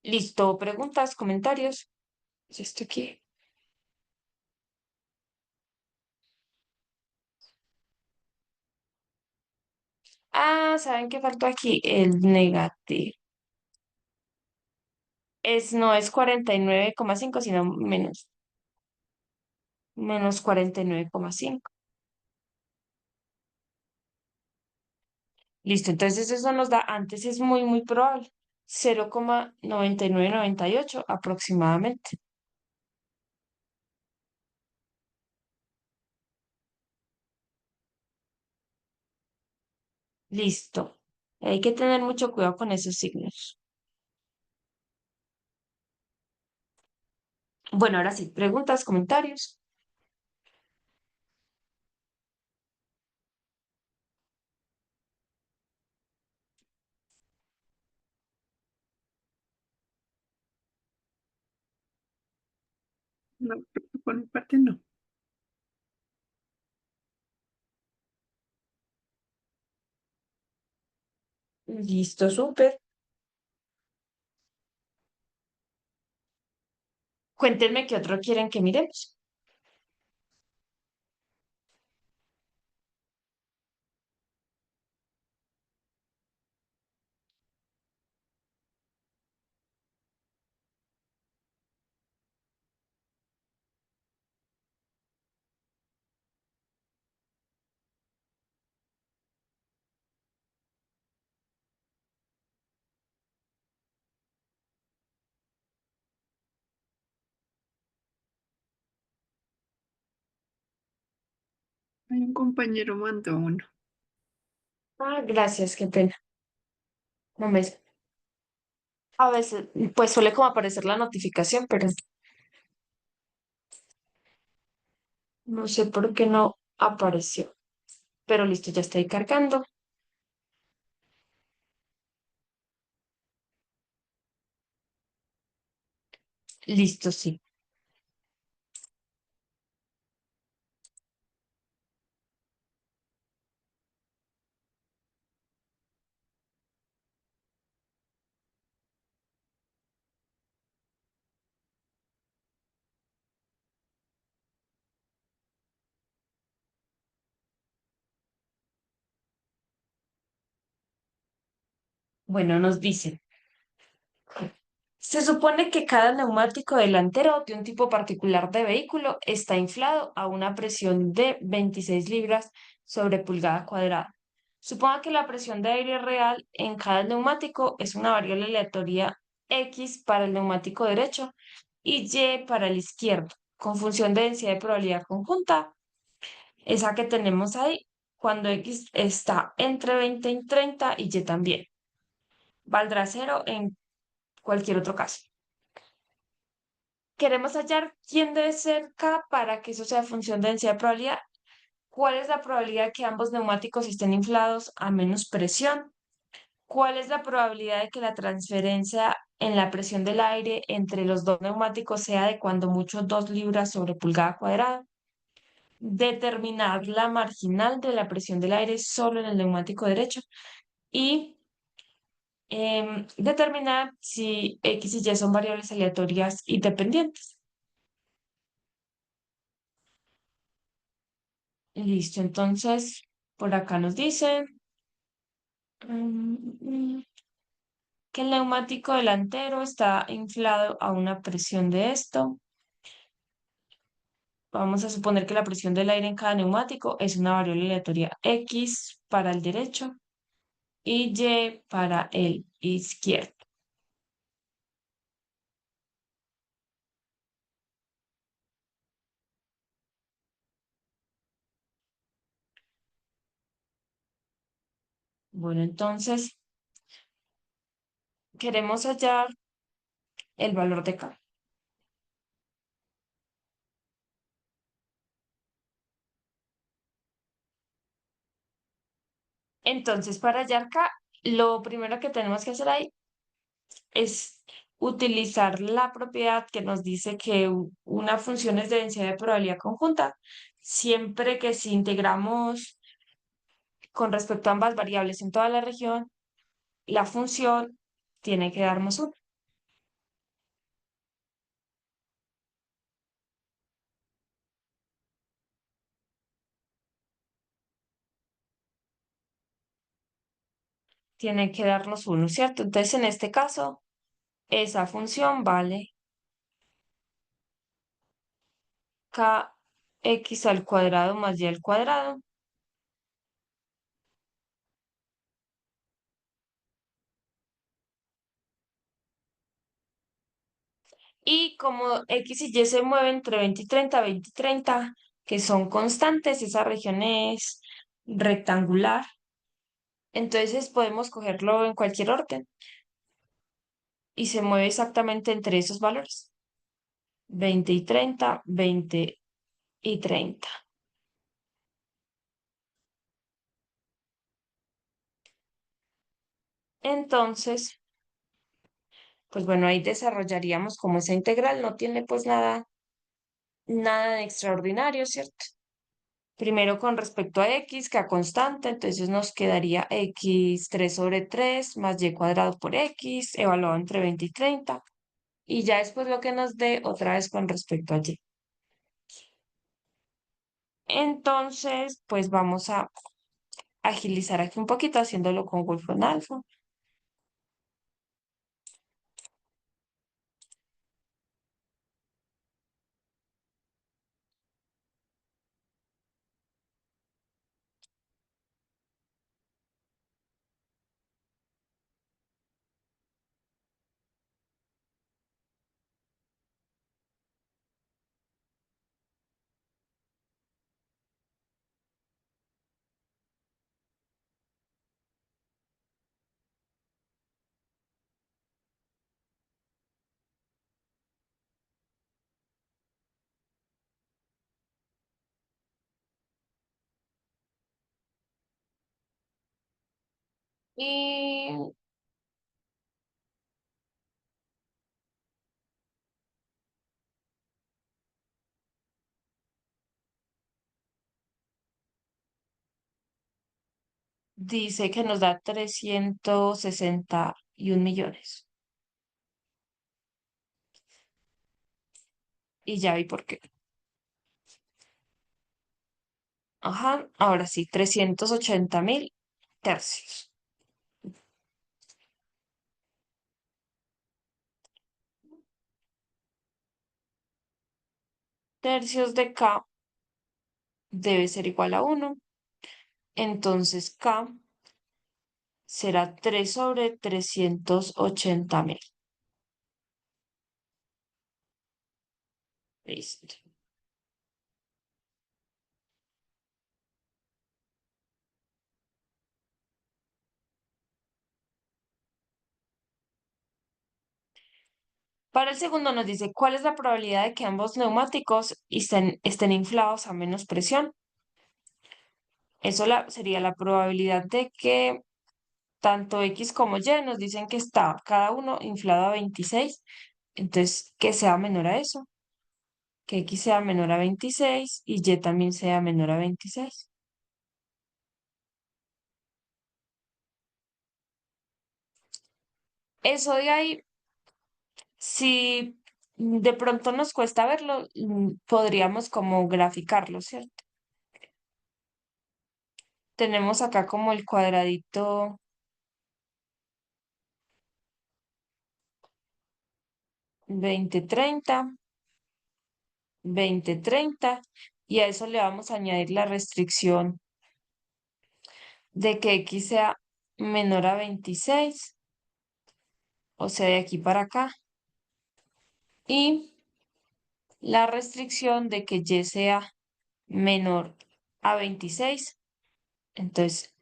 Listo. Preguntas, comentarios. ¿Es esto aquí? Ah, ¿saben qué faltó aquí? El negativo. No es 49,5 sino menos 49,5. Listo, entonces eso nos da, antes es muy, muy probable, 0,9998 aproximadamente. Listo. Hay que tener mucho cuidado con esos signos. Bueno, ahora sí, preguntas, comentarios. No, creo que por mi parte no. Listo, súper. Cuéntenme qué otro quieren que miremos. Hay un compañero mandó uno. Ah, gracias, qué pena. No me... A veces, pues suele como aparecer la notificación, pero no sé por qué no apareció. Pero listo, ya estoy cargando. Listo, sí. Bueno, nos dice. Se supone que cada neumático delantero de un tipo particular de vehículo está inflado a una presión de 26 libras sobre pulgada cuadrada. Suponga que la presión de aire real en cada neumático es una variable aleatoria X para el neumático derecho y Y para el izquierdo, con función de densidad de probabilidad conjunta, esa que tenemos ahí, cuando X está entre 20 y 30 y Y también. Valdrá cero en cualquier otro caso. Queremos hallar quién debe ser K para que eso sea función de densidad de probabilidad. ¿Cuál es la probabilidad de que ambos neumáticos estén inflados a menos presión? ¿Cuál es la probabilidad de que la transferencia en la presión del aire entre los dos neumáticos sea de cuando mucho 2 libras sobre pulgada cuadrada? Determinar la marginal de la presión del aire solo en el neumático derecho y determinar si X y Y son variables aleatorias independientes. Listo, entonces por acá nos dice mm, que el neumático delantero está inflado a una presión de esto. Vamos a suponer que la presión del aire en cada neumático es una variable aleatoria X para el derecho y Y para el izquierdo. Bueno, entonces queremos hallar el valor de K. Entonces, para hallar K, lo primero que tenemos que hacer ahí es utilizar la propiedad que nos dice que una función es de densidad de probabilidad conjunta, siempre que si integramos con respecto a ambas variables en toda la región, la función tiene que darnos uno. Tiene que darnos uno, ¿cierto? Entonces, en este caso, esa función vale kx al cuadrado más y al cuadrado. Y como x y y se mueven entre 20 y 30, 20 y 30, que son constantes, esa región es rectangular. Entonces podemos cogerlo en cualquier orden y se mueve exactamente entre esos valores. 20 y 30, 20 y 30. Entonces, pues bueno, ahí desarrollaríamos como esa integral no tiene pues nada de extraordinario, ¿cierto? Primero con respecto a x, que a constante, entonces nos quedaría x 3 sobre 3 más y cuadrado por x, evaluado entre 20 y 30. Y ya después lo que nos dé otra vez con respecto a y. Entonces, pues vamos a agilizar aquí un poquito haciéndolo con Wolfram Alpha. Y dice que nos da 361 millones. Y ya vi por qué. Ajá, ahora sí, 380.000 tercios. Tercios de K debe ser igual a 1. Entonces K será 3 sobre 380.000. Listo. Para el segundo nos dice, ¿cuál es la probabilidad de que ambos neumáticos estén inflados a menos presión? Eso sería la probabilidad de que tanto X como Y nos dicen que está cada uno inflado a 26. Entonces, que sea menor a eso, que X sea menor a 26 y Y también sea menor a 26. Eso de ahí, si de pronto nos cuesta verlo, podríamos como graficarlo, ¿cierto? Tenemos acá como el cuadradito 20-30, 20-30, y a eso le vamos a añadir la restricción de que X sea menor a 26, o sea, de aquí para acá, y la restricción de que Y sea menor a 26, entonces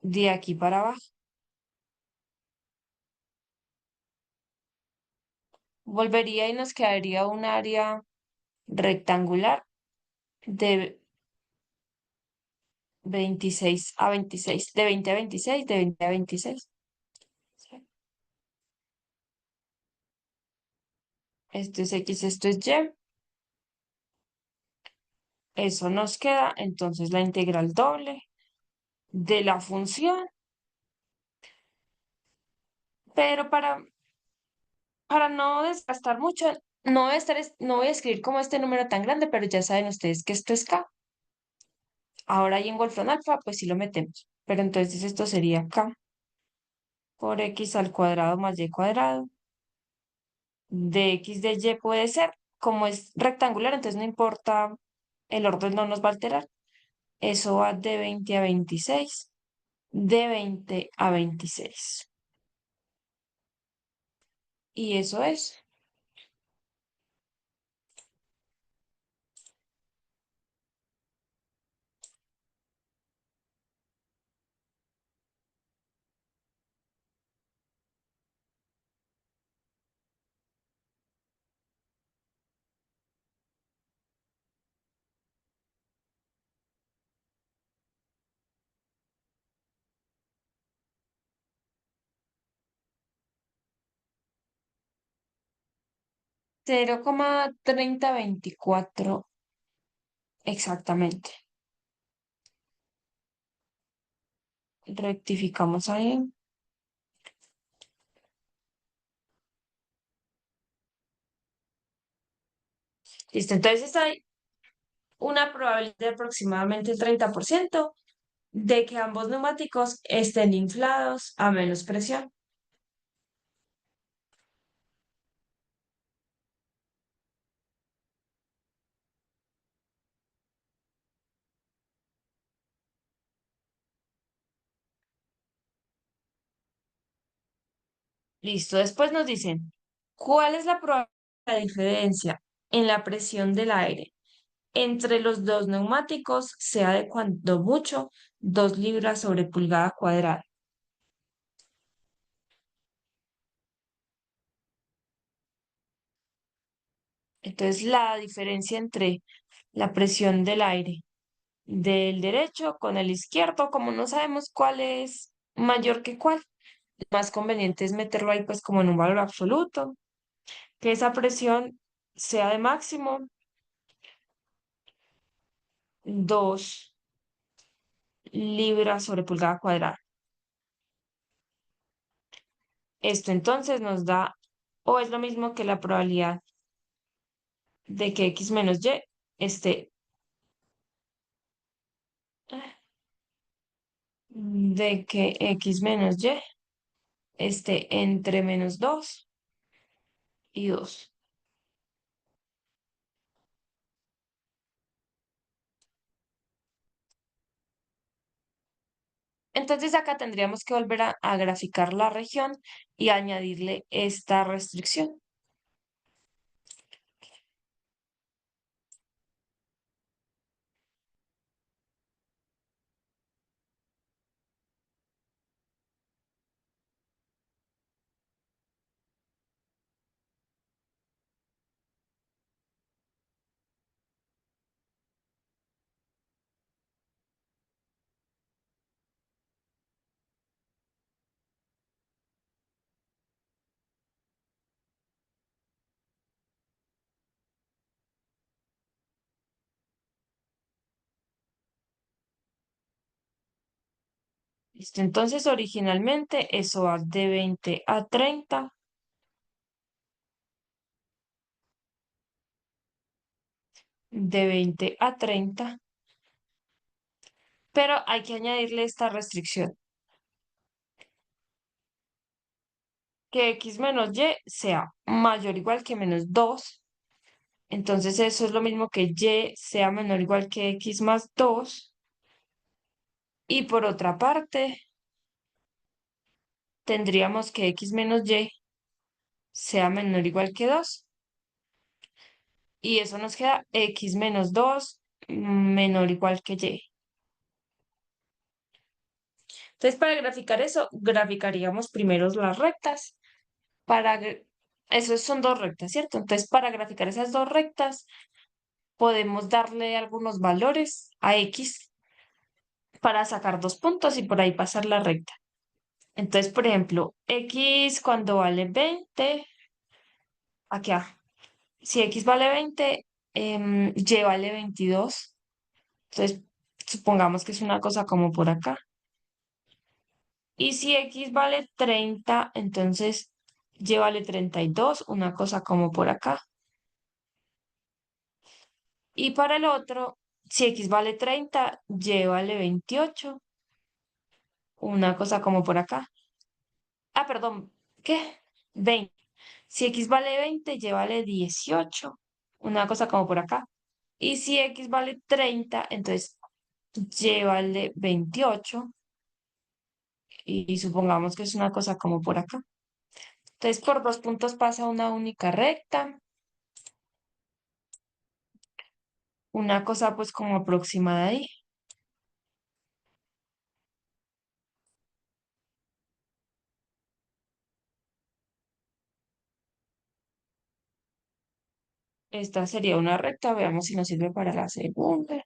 de aquí para abajo. Volvería y nos quedaría un área rectangular de 26 a 26, de 20 a 26, de 20 a 26. ¿Sí? Esto es X, esto es Y. Eso nos queda entonces la integral doble de la función, pero para no desgastar mucho, no voy a escribir como este número tan grande, pero ya saben ustedes que esto es K. Ahora ahí en Wolfram Alpha, pues sí lo metemos. Pero entonces esto sería K por X al cuadrado más Y cuadrado. De X de Y puede ser, como es rectangular, entonces no importa, el orden no nos va a alterar. Eso va de 20 a 26, de 20 a 26. Y eso es 0,3024 exactamente. Rectificamos ahí. Listo, entonces hay una probabilidad de aproximadamente el 30% de que ambos neumáticos estén inflados a menos presión. Listo, después nos dicen, ¿cuál es la probabilidad de la diferencia en la presión del aire entre los dos neumáticos sea de cuando mucho 2 libras sobre pulgada cuadrada? Entonces, la diferencia entre la presión del aire del derecho con el izquierdo, como no sabemos cuál es mayor que cuál, lo más conveniente es meterlo ahí pues como en un valor absoluto, que esa presión sea de máximo 2 libras sobre pulgada cuadrada. Esto entonces nos da, o es lo mismo que la probabilidad de que x menos y esté, de que x menos y esté entre -2 y 2. Entonces acá tendríamos que volver a graficar la región y añadirle esta restricción. Listo, entonces originalmente eso va de 20 a 30, de 20 a 30, pero hay que añadirle esta restricción, que x menos y sea mayor o igual que -2. Entonces eso es lo mismo que y sea menor o igual que x más 2. Y por otra parte, tendríamos que x menos y sea menor o igual que 2. Y eso nos queda x menos 2 menor o igual que y. Entonces, para graficar eso, graficaríamos primero las rectas. Para, esos son dos rectas, ¿cierto? Entonces, para graficar esas dos rectas, podemos darle algunos valores a x para sacar dos puntos y por ahí pasar la recta. Entonces, por ejemplo, x cuando vale 20, aquí, si x vale 20, y vale 22. Entonces, supongamos que es una cosa como por acá. Y si x vale 30, entonces y vale 32, una cosa como por acá. Y para el otro, si x vale 30, y vale 28, una cosa como por acá. Ah, perdón, ¿qué? 20. Si x vale 20, y vale 18, una cosa como por acá. Y si x vale 30, entonces y vale 28 y supongamos que es una cosa como por acá. Entonces por dos puntos pasa una única recta, una cosa pues como aproximada ahí. Esta sería una recta, veamos si nos sirve para la segunda.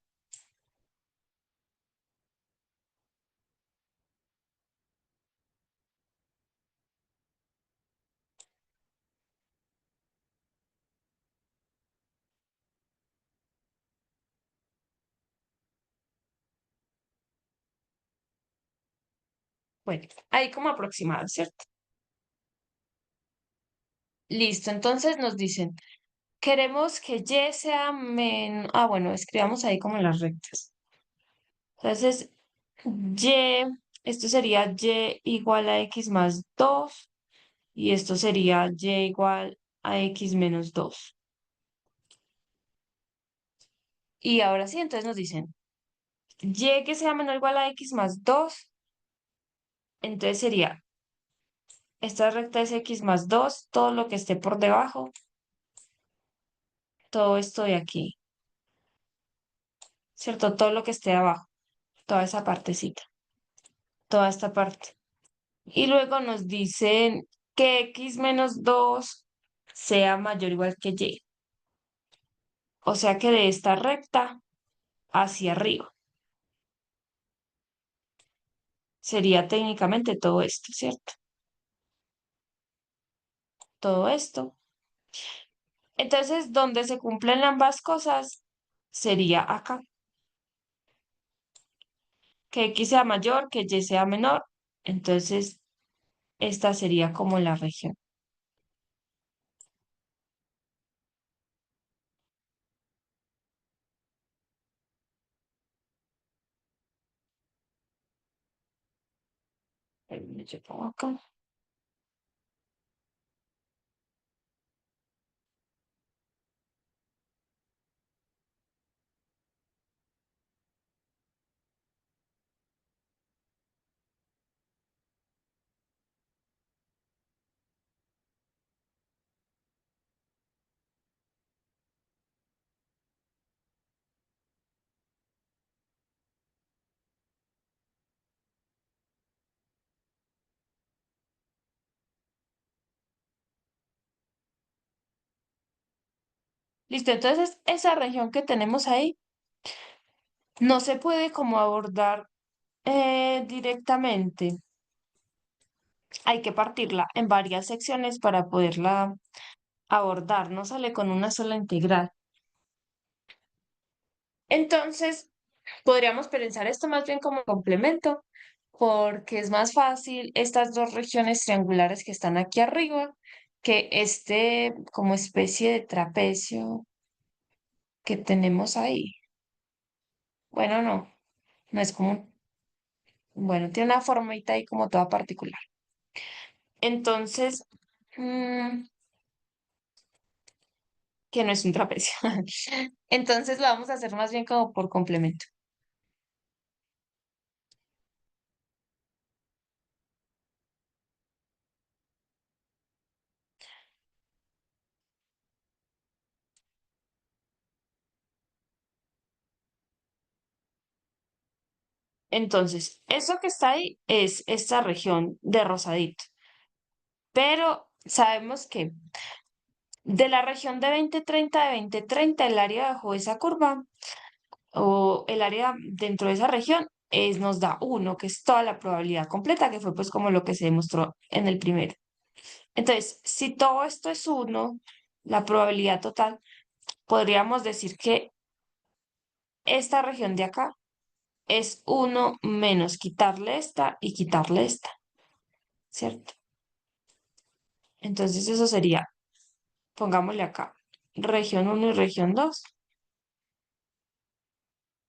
Bueno, ahí como aproximada, ¿cierto? Listo, entonces nos dicen, queremos que y sea menos... Ah, bueno, escribamos ahí como en las rectas. Entonces, y, esto sería y igual a x más 2 y esto sería y igual a x menos 2. Y ahora sí, entonces nos dicen, y que sea menor o igual a x más 2, entonces sería, esta recta es x más 2, todo lo que esté por debajo, todo esto de aquí, ¿cierto? Todo lo que esté abajo, toda esa partecita, toda esta parte. Y luego nos dicen que x menos 2 sea mayor o igual que y. O sea que de esta recta hacia arriba sería técnicamente todo esto, ¿cierto? Todo esto. Entonces, donde se cumplen ambas cosas sería acá. Que x sea mayor, que y sea menor. Entonces, esta sería como la región. Yo pongo acá. Listo, entonces esa región que tenemos ahí no se puede como abordar directamente. Hay que partirla en varias secciones para poderla abordar. No sale con una sola integral. Entonces, podríamos pensar esto más bien como complemento, porque es más fácil estas dos regiones triangulares que están aquí arriba que este como especie de trapecio que tenemos ahí. Bueno, no, no es como, bueno, tiene una formita ahí como toda particular. Entonces, mm, que no es un trapecio. Entonces lo vamos a hacer más bien como por complemento. Entonces, eso que está ahí es esta región de rosadito. Pero sabemos que de la región de 20-30, el área bajo esa curva o el área dentro de esa región nos da 1, que es toda la probabilidad completa, que fue pues como lo que se demostró en el primero. Entonces, si todo esto es 1, la probabilidad total, podríamos decir que esta región de acá es 1 menos quitarle esta y quitarle esta, ¿cierto? Entonces eso sería, pongámosle acá, región 1 y región 2.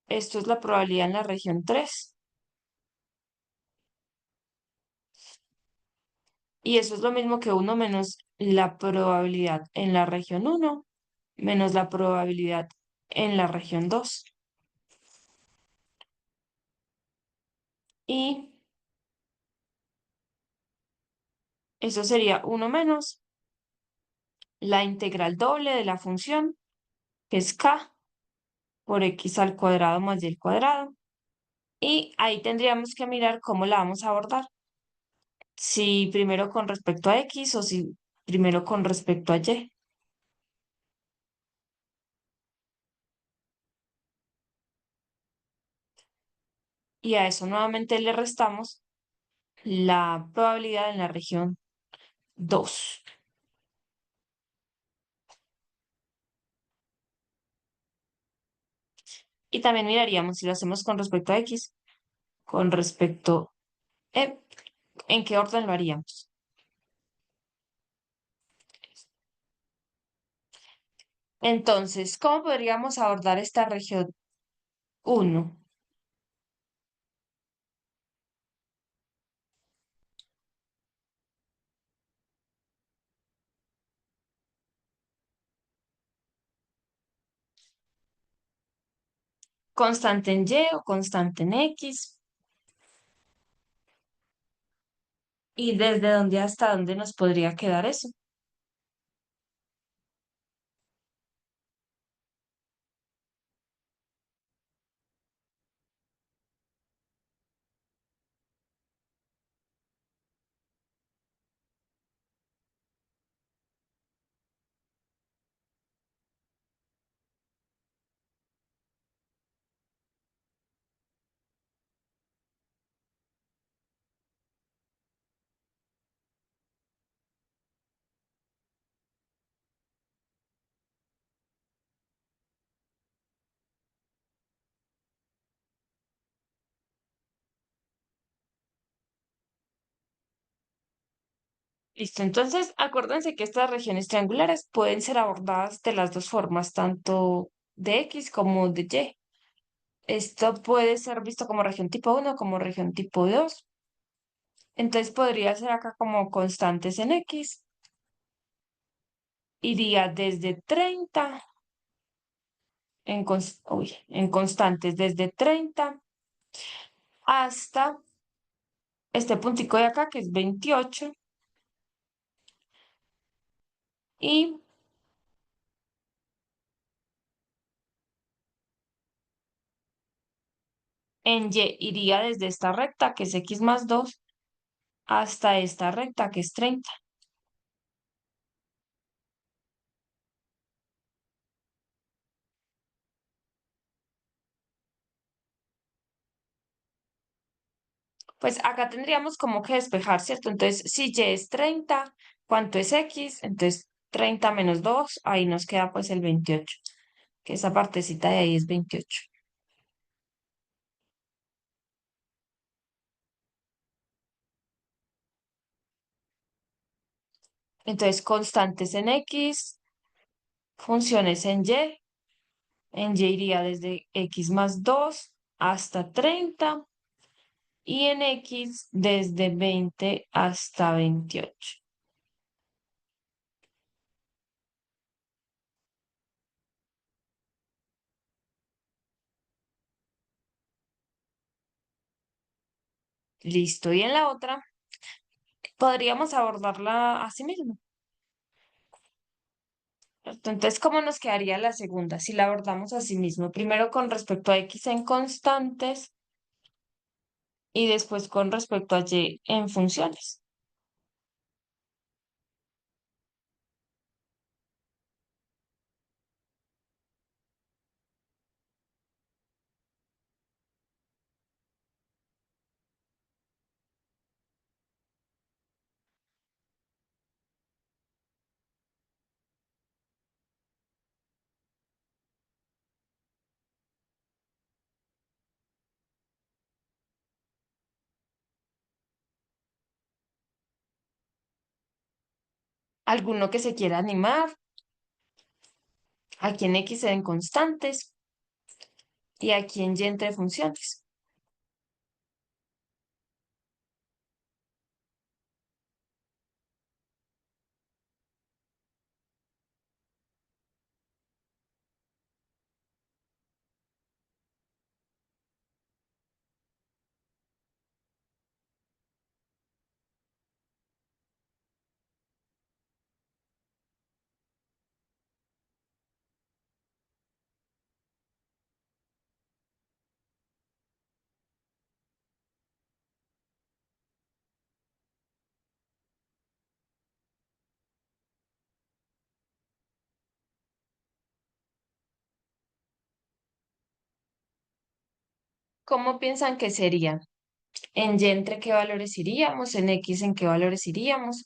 Esto es la probabilidad en la región 3. Y eso es lo mismo que 1 menos la probabilidad en la región 1 menos la probabilidad en la región 2. Y eso sería 1 menos la integral doble de la función, que es k por x al cuadrado más y al cuadrado. Y ahí tendríamos que mirar cómo la vamos a abordar. Si primero con respecto a x o si primero con respecto a y. Y a eso nuevamente le restamos la probabilidad en la región 2. Y también miraríamos si lo hacemos con respecto a x, con respecto a en qué orden lo haríamos. Entonces, ¿cómo podríamos abordar esta región 1? ¿Constante en y o constante en x? ¿Y desde dónde hasta dónde nos podría quedar eso? Listo, entonces acuérdense que estas regiones triangulares pueden ser abordadas de las dos formas, tanto de X como de Y. Esto puede ser visto como región tipo 1 como región tipo 2. Entonces podría ser acá como constantes en X. Iría desde 30 en constantes desde 30 hasta este puntico de acá que es 28 y en Y iría desde esta recta que es X más 2 hasta esta recta que es 30. Pues acá tendríamos como que despejar, ¿cierto? Entonces, si Y es 30, ¿cuánto es X? Entonces, 30 menos 2, ahí nos queda pues el 28, que esa partecita de ahí es 28. Entonces, constantes en X, funciones en Y iría desde X más 2 hasta 30 y en X desde 20 hasta 28. Listo. Y en la otra, podríamos abordarla así mismo. ¿Cierto? Entonces, ¿cómo nos quedaría la segunda si la abordamos así mismo? Primero con respecto a X en constantes y después con respecto a Y en funciones. alguno que se quiera animar, aquí en X en constantes y aquí en Y entre funciones. ¿Cómo piensan que serían? ¿En Y entre qué valores iríamos? ¿En X en qué valores iríamos?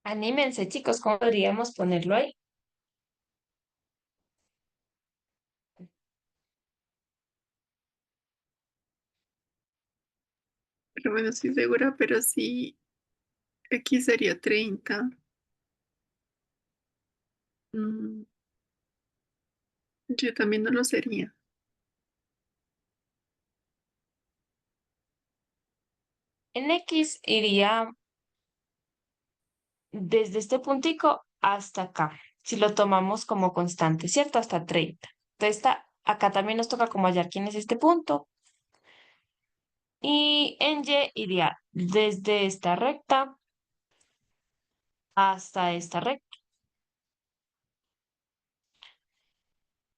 Anímense, chicos, ¿cómo podríamos ponerlo ahí? Pero bueno, estoy segura, pero sí, X sería 30. Mm, yo también no lo sería. En X iría desde este puntico hasta acá, si lo tomamos como constante, ¿cierto? Hasta 30. Entonces, acá también nos toca como hallar quién es este punto. Y en Y iría desde esta recta hasta esta recta.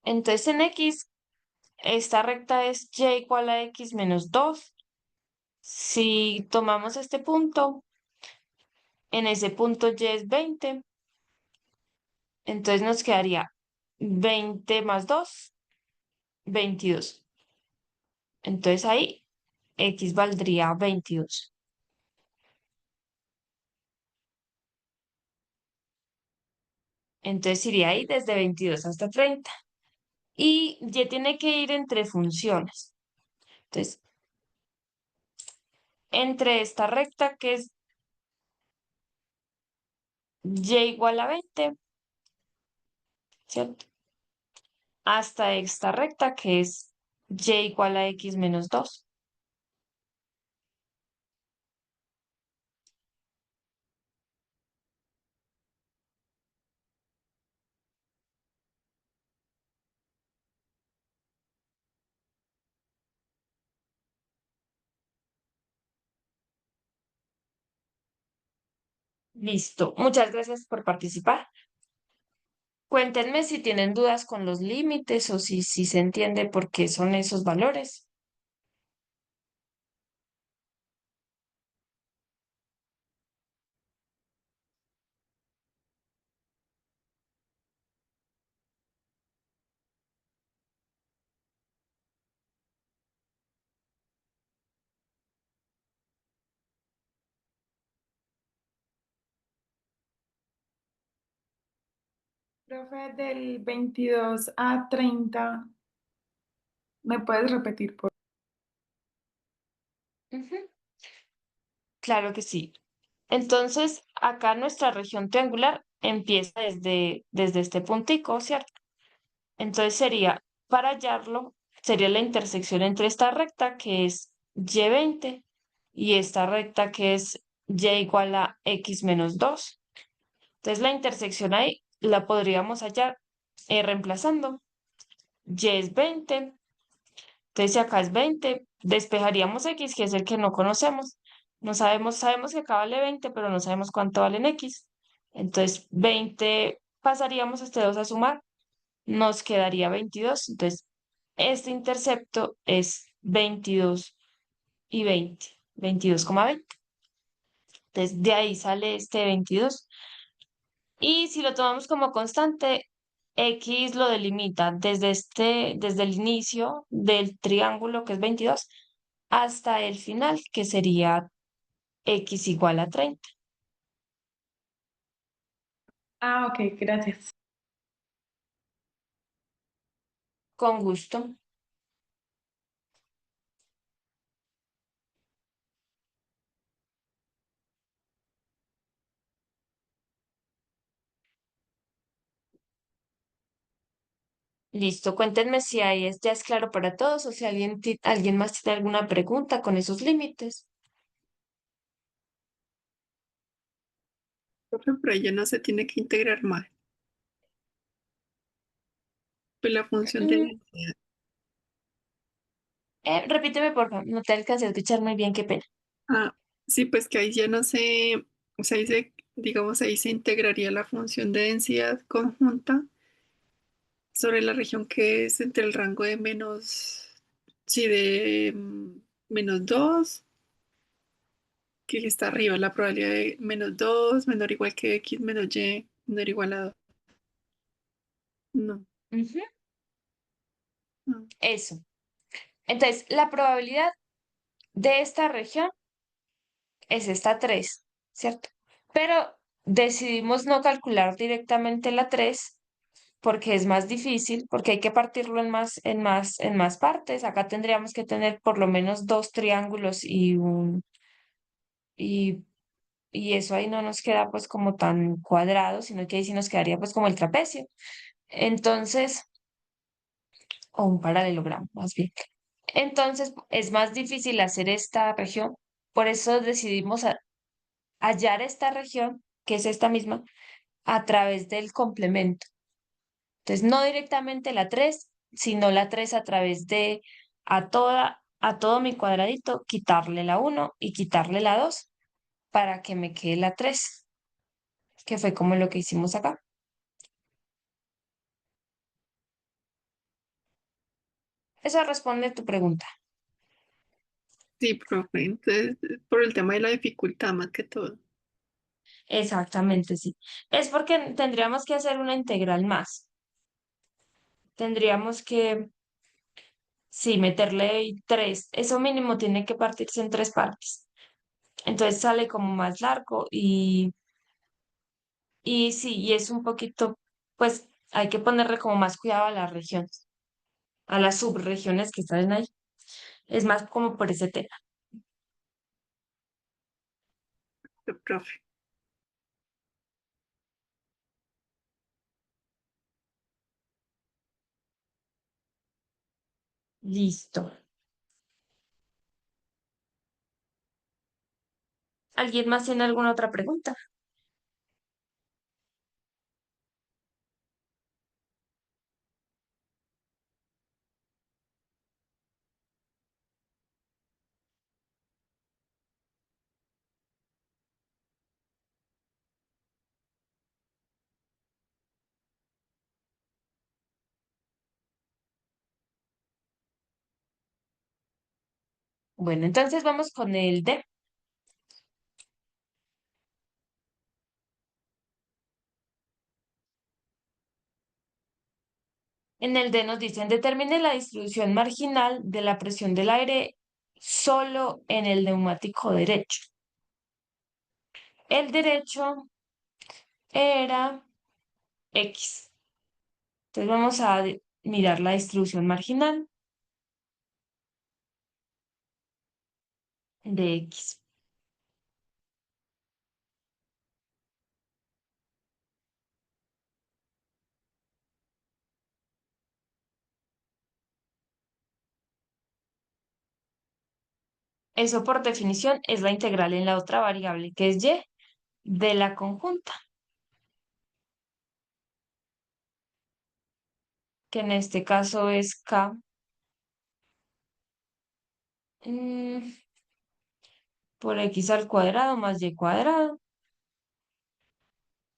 Entonces, en X, esta recta es Y igual a X menos 2. Si tomamos este punto, en ese punto Y es 20. Entonces nos quedaría 20 más 2, 22. Entonces ahí X valdría 22. Entonces iría ahí desde 22 hasta 30. Y Y tiene que ir entre funciones. Entonces, entre esta recta que es Y igual a 20, ¿cierto? Hasta esta recta que es Y igual a X menos 2. Listo. Muchas gracias por participar. Cuéntenme si tienen dudas con los límites o si se entiende por qué son esos valores. Profe, del 22 a 30, ¿me puedes repetir, por Ujú. Claro que sí. Entonces, acá nuestra región triangular empieza desde este puntico, ¿cierto? Entonces sería, para hallarlo, sería la intersección entre esta recta que es Y20 y esta recta que es Y igual a X menos 2. Entonces la intersección ahí la podríamos hallar reemplazando. Y es 20. Entonces, si acá es 20, despejaríamos X, que es el que no conocemos. No sabemos, sabemos que acá vale 20, pero no sabemos cuánto vale en X. Entonces, 20 pasaríamos este 2 a sumar, nos quedaría 22. Entonces, este intercepto es 22 y 20, 22,20. Entonces, de ahí sale este 22. Y si lo tomamos como constante, X lo delimita desde el inicio del triángulo, que es 22, hasta el final, que sería X igual a 30. Ah, ok, gracias. Con gusto. Listo, cuéntenme si ahí ya es claro para todos o si alguien más tiene alguna pregunta con esos límites. Profe, pero ahí ya no se tiene que integrar más. Pues la función de Mm, densidad. repíteme, por favor, no te alcancé a escuchar muy bien, qué pena. Ah, sí, pues que ahí ya no se, o sea, ahí se, digamos, ahí se integraría la función de densidad conjunta sobre la región que es entre el rango de menos, sí, de -2, que está arriba, la probabilidad de -2, menor o igual que X menos Y, menor o igual a 2. No, Ujú, no. eso. Entonces, la probabilidad de esta región es esta 3, ¿cierto? Pero decidimos no calcular directamente la 3 porque es más difícil, porque hay que partirlo en más partes. Acá tendríamos que tener por lo menos dos triángulos y, y eso ahí no nos queda pues como tan cuadrado, sino que ahí sí nos quedaría pues como el trapecio. Entonces, o un paralelogramo más bien. Entonces, es más difícil hacer esta región. Por eso decidimos hallar esta región, que es esta misma, a través del complemento. Entonces, no directamente la 3 sino la 3 a través de a todo mi cuadradito, quitarle la 1 y quitarle la 2 para que me quede la 3 que fue como lo que hicimos acá. Eso responde tu pregunta. Sí, profe, entonces, por el tema de la dificultad más que todo. Exactamente, sí. Es porque tendríamos que hacer una integral más. Tendríamos que, sí, meterle 3. Eso mínimo tiene que partirse en tres partes. Entonces sale como más largo y sí, y es un poquito, pues hay que ponerle como más cuidado a las regiones, a las subregiones que están ahí. Es más como por ese tema. Profe. Listo. ¿Alguien más tiene alguna otra pregunta? Bueno, entonces vamos con el D. En el D nos dicen, determine la distribución marginal de la presión del aire solo en el neumático derecho. El derecho era X. Entonces vamos a mirar la distribución marginal de X. Eso por definición es la integral en la otra variable que es Y de la conjunta. que en este caso es K, mm, por X al cuadrado más Y cuadrado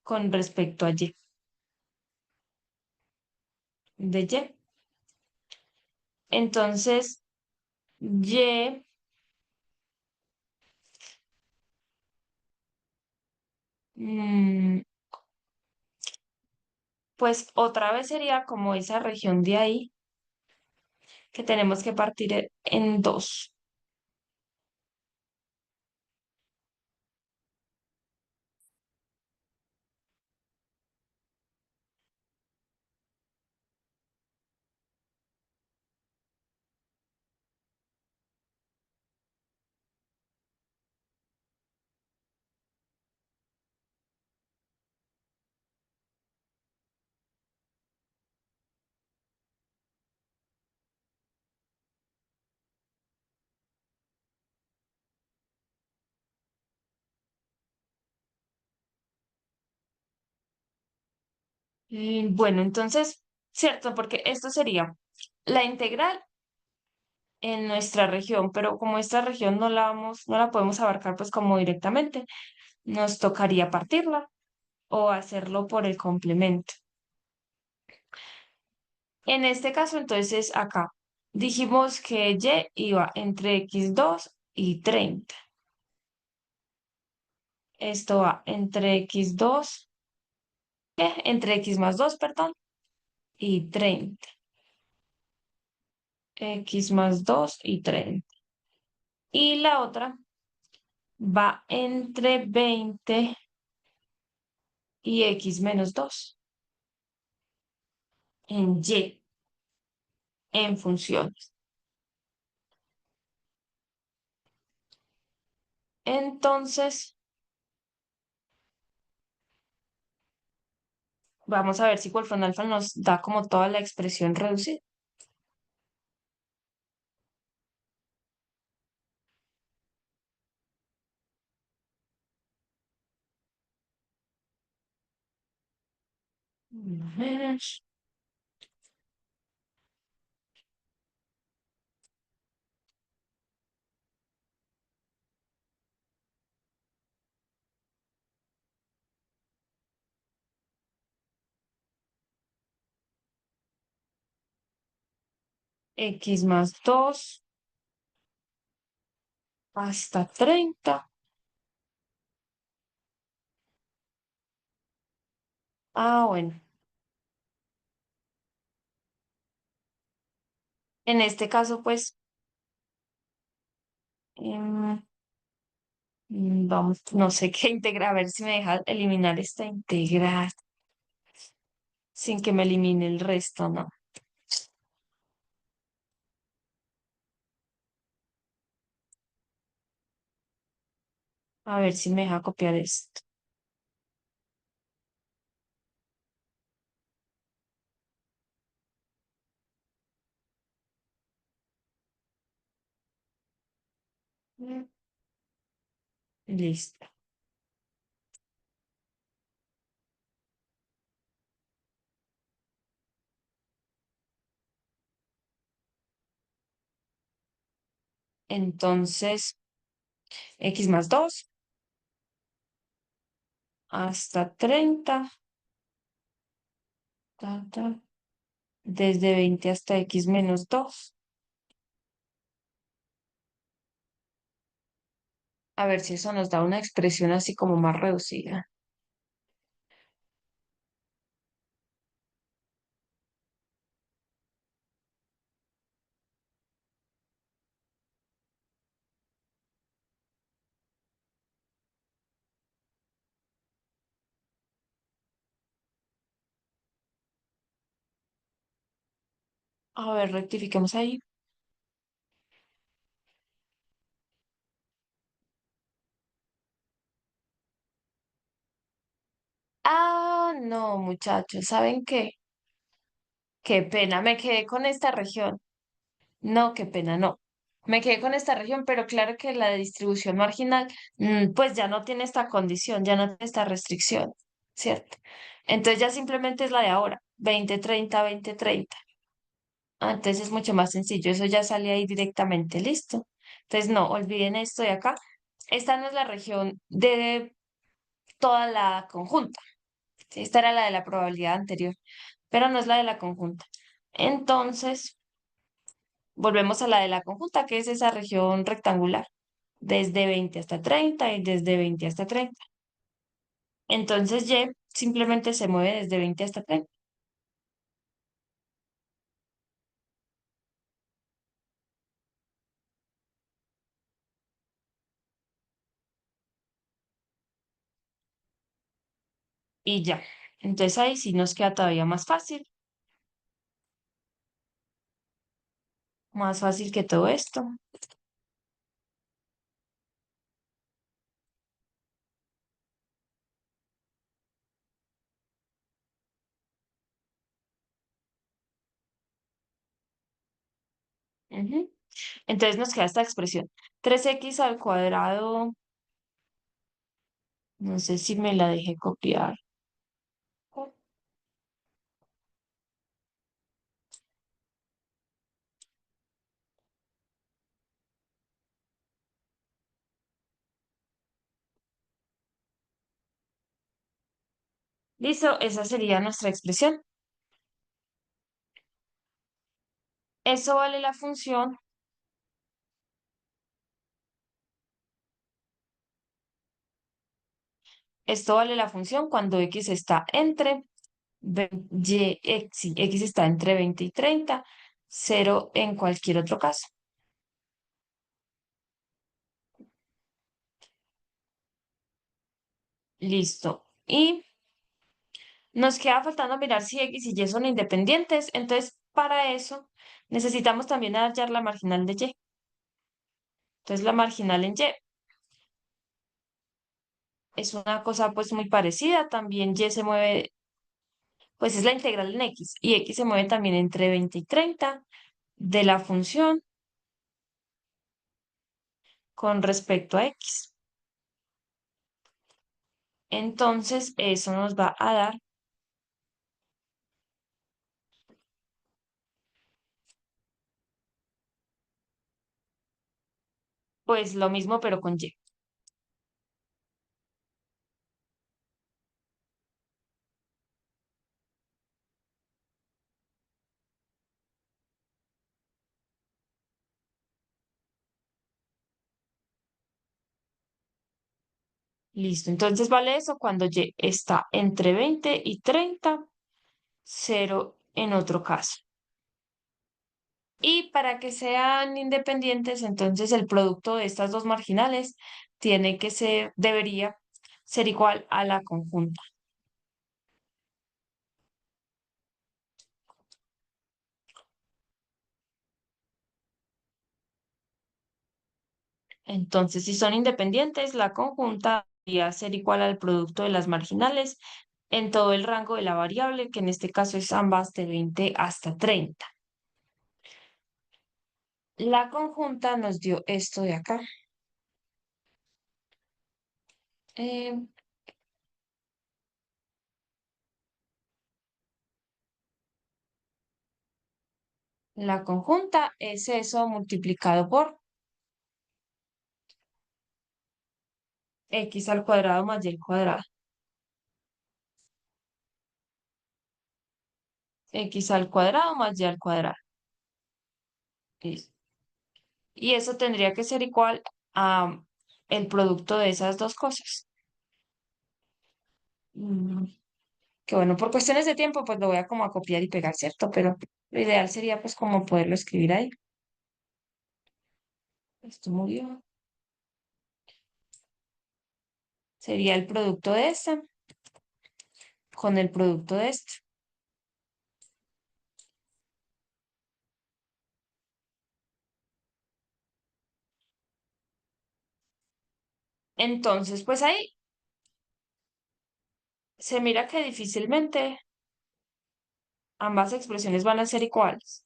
con respecto a Y de Y. Entonces, Y, mm, pues otra vez sería como esa región de ahí que tenemos que partir en dos. Bueno, entonces, cierto, porque esto sería la integral en nuestra región, pero como esta región no la podemos abarcar pues como directamente, nos tocaría partirla o hacerlo por el complemento. En este caso, entonces, acá dijimos que Y iba entre x2 y 30. Esto va entre x2, entre x más 2, perdón, y 30. X más 2 y 30. Y la otra va entre 20 y x menos 2 en Y, en funciones. Entonces, vamos a ver si Wolfram Alpha nos da como toda la expresión reducida. A ver. X más 2 hasta 30. Ah, bueno. En este caso, pues, em, vamos, no sé qué integrar, a ver si me deja eliminar esta integral sin que me elimine el resto, ¿no? A ver si me deja copiar esto. Mm, Listo. Entonces, X más 2 hasta 30. Desde 20 hasta X menos 2. A ver si eso nos da una expresión así como más reducida. A ver, rectifiquemos ahí. Ah, no, muchachos, ¿saben qué? Qué pena, me quedé con esta región. No, qué pena, no. Me quedé con esta región, pero claro que la de distribución marginal, pues ya no tiene esta condición, ya no tiene esta restricción, ¿cierto? Entonces ya simplemente es la de ahora, 20-30, 20-30. Entonces es mucho más sencillo, eso ya sale ahí directamente, listo. Entonces no, olviden esto de acá. Esta no es la región de toda la conjunta. ¿Sí? Esta era la de la probabilidad anterior, pero no es la de la conjunta. Entonces, volvemos a la de la conjunta, que es esa región rectangular, desde 20 hasta 30 y desde 20 hasta 30. Entonces Y simplemente se mueve desde 20 hasta 30. Y ya. Entonces ahí sí nos queda todavía más fácil que todo esto. Ujú. Entonces nos queda esta expresión. 3x al cuadrado, no sé si me la dejé copiar. Listo, esa sería nuestra expresión. Eso vale la función. Esto vale la función cuando x está entre sí, x está entre 20 y 30, 0 en cualquier otro caso. Listo. Y nos queda faltando mirar si x y y son independientes. Entonces, para eso necesitamos también hallar la marginal de y. Entonces, la marginal en y es una cosa pues muy parecida. También y se mueve, pues es la integral en x. Y x se mueve también entre 20 y 30 de la función con respecto a x. Entonces, eso nos va a dar pues lo mismo pero con y. Listo. Entonces vale eso cuando y está entre 20 y 30, 0 en otro caso. Y para que sean independientes, entonces el producto de estas dos marginales debería ser igual a la conjunta. Entonces, si son independientes, la conjunta debería ser igual al producto de las marginales en todo el rango de la variable, que en este caso es ambas de 20 hasta 30. La conjunta nos dio esto de acá. Eh, la conjunta es eso multiplicado por x al cuadrado más y al cuadrado. X al cuadrado más y al cuadrado. Listo. Y eso tendría que ser igual a el producto de esas dos cosas. Mm, que bueno, por cuestiones de tiempo, pues lo voy a como a copiar y pegar, ¿cierto? Pero lo ideal sería pues como poderlo escribir ahí. Esto murió. Sería el producto de este con el producto de este. Entonces, pues ahí se mira que difícilmente ambas expresiones van a ser iguales.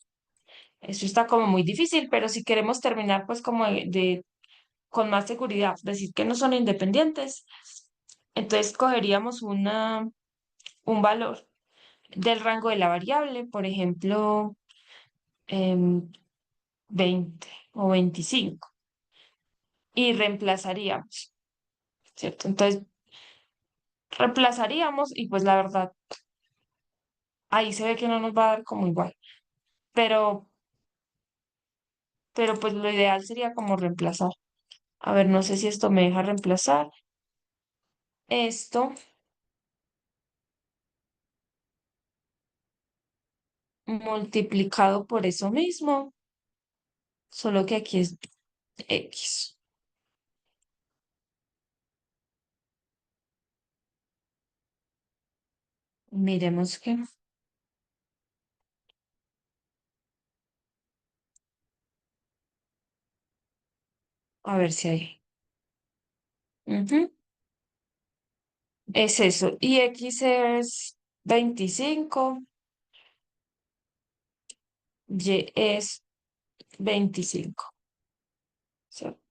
Eso está como muy difícil, pero si queremos terminar pues como con más seguridad, decir que no son independientes, entonces cogeríamos un valor del rango de la variable, por ejemplo, 20 o 25 y reemplazaríamos, ¿cierto? Entonces, reemplazaríamos y pues la verdad, ahí se ve que no nos va a dar como igual, pero, pero pues lo ideal sería como reemplazar. A ver, no sé si esto me deja reemplazar. Esto multiplicado por eso mismo, solo que aquí es X. Miremos que, a ver si hay. Ujú. Es eso. Y X es 25, Y es 25. ¿Cierto?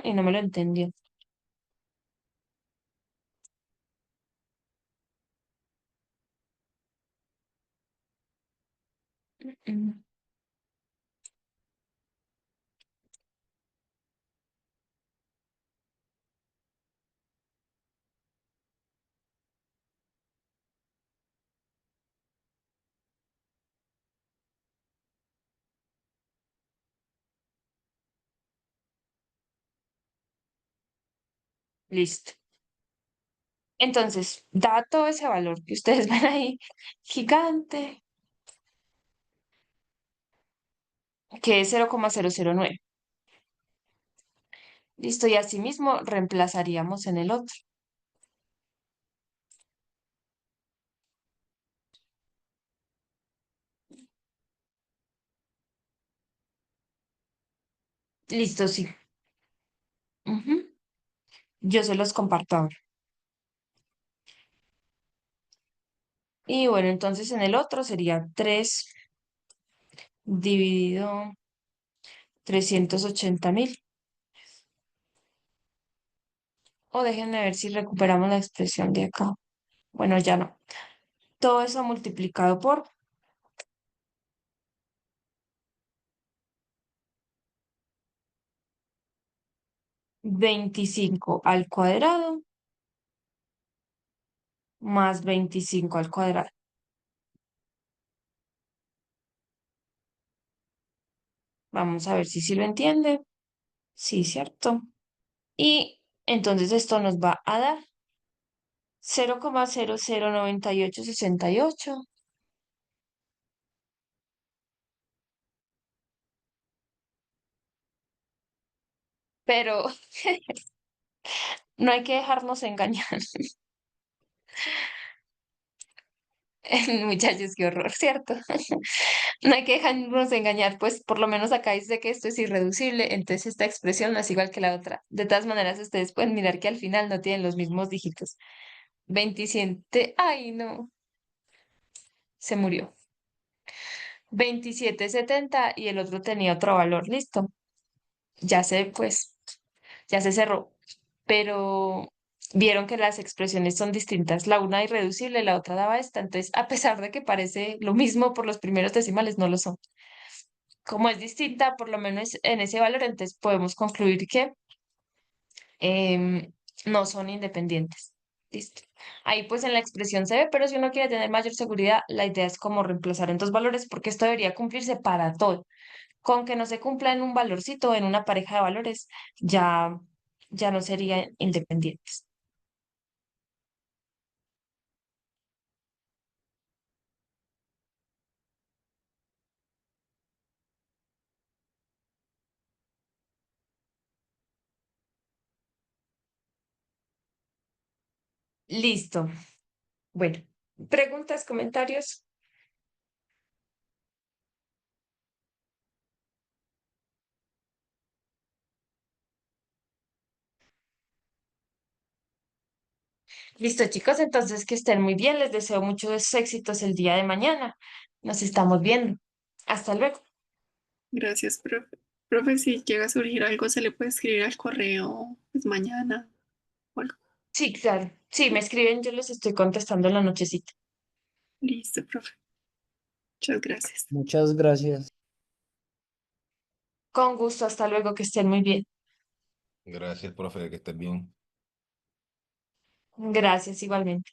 Y no me lo entendió. Mm, Listo. Entonces, da todo ese valor que ustedes ven ahí, gigante, que es 0,009. Listo, y asimismo reemplazaríamos en el otro. Listo, sí. Ujú. Yo se los comparto ahora. Y bueno, entonces en el otro sería 3 dividido 380.000. O déjenme ver si recuperamos la expresión de acá. Bueno, ya no. Todo eso multiplicado por 25 al cuadrado más 25 al cuadrado. Vamos a ver si sí lo entiende. Sí, cierto. Y entonces esto nos va a dar 0,009868. Pero no hay que dejarnos engañar. Muchachos, qué horror, ¿cierto? No hay que dejarnos engañar, pues por lo menos acá dice que esto es irreducible, entonces esta expresión no es igual que la otra. De todas maneras, ustedes pueden mirar que al final no tienen los mismos dígitos. 27, ay no, se murió. 27,70 y el otro tenía otro valor, listo. Ya se, pues, ya se cerró. Pero vieron que las expresiones son distintas. La una irreducible, la otra daba esta. Entonces, a pesar de que parece lo mismo por los primeros decimales, no lo son. Como es distinta, por lo menos en ese valor, entonces podemos concluir que no son independientes. Listo. Ahí pues en la expresión se ve, pero si uno quiere tener mayor seguridad, la idea es como reemplazar en dos valores porque esto debería cumplirse para todo. Con que no se cumpla en un valorcito, en una pareja de valores, ya, ya no serían independientes. Listo. Bueno, preguntas, comentarios. Listo, chicos, entonces que estén muy bien. Les deseo muchos éxitos el día de mañana. Nos estamos viendo. Hasta luego. Gracias, profe. Profe, si llega a surgir algo, se le puede escribir al correo, pues mañana. Bueno, Sí, claro. Sí, me escriben, yo les estoy contestando en la nochecita. listo, profe. Muchas gracias. Muchas gracias. Con gusto, hasta luego, que estén muy bien. Gracias, profe, que estés bien. Gracias, igualmente.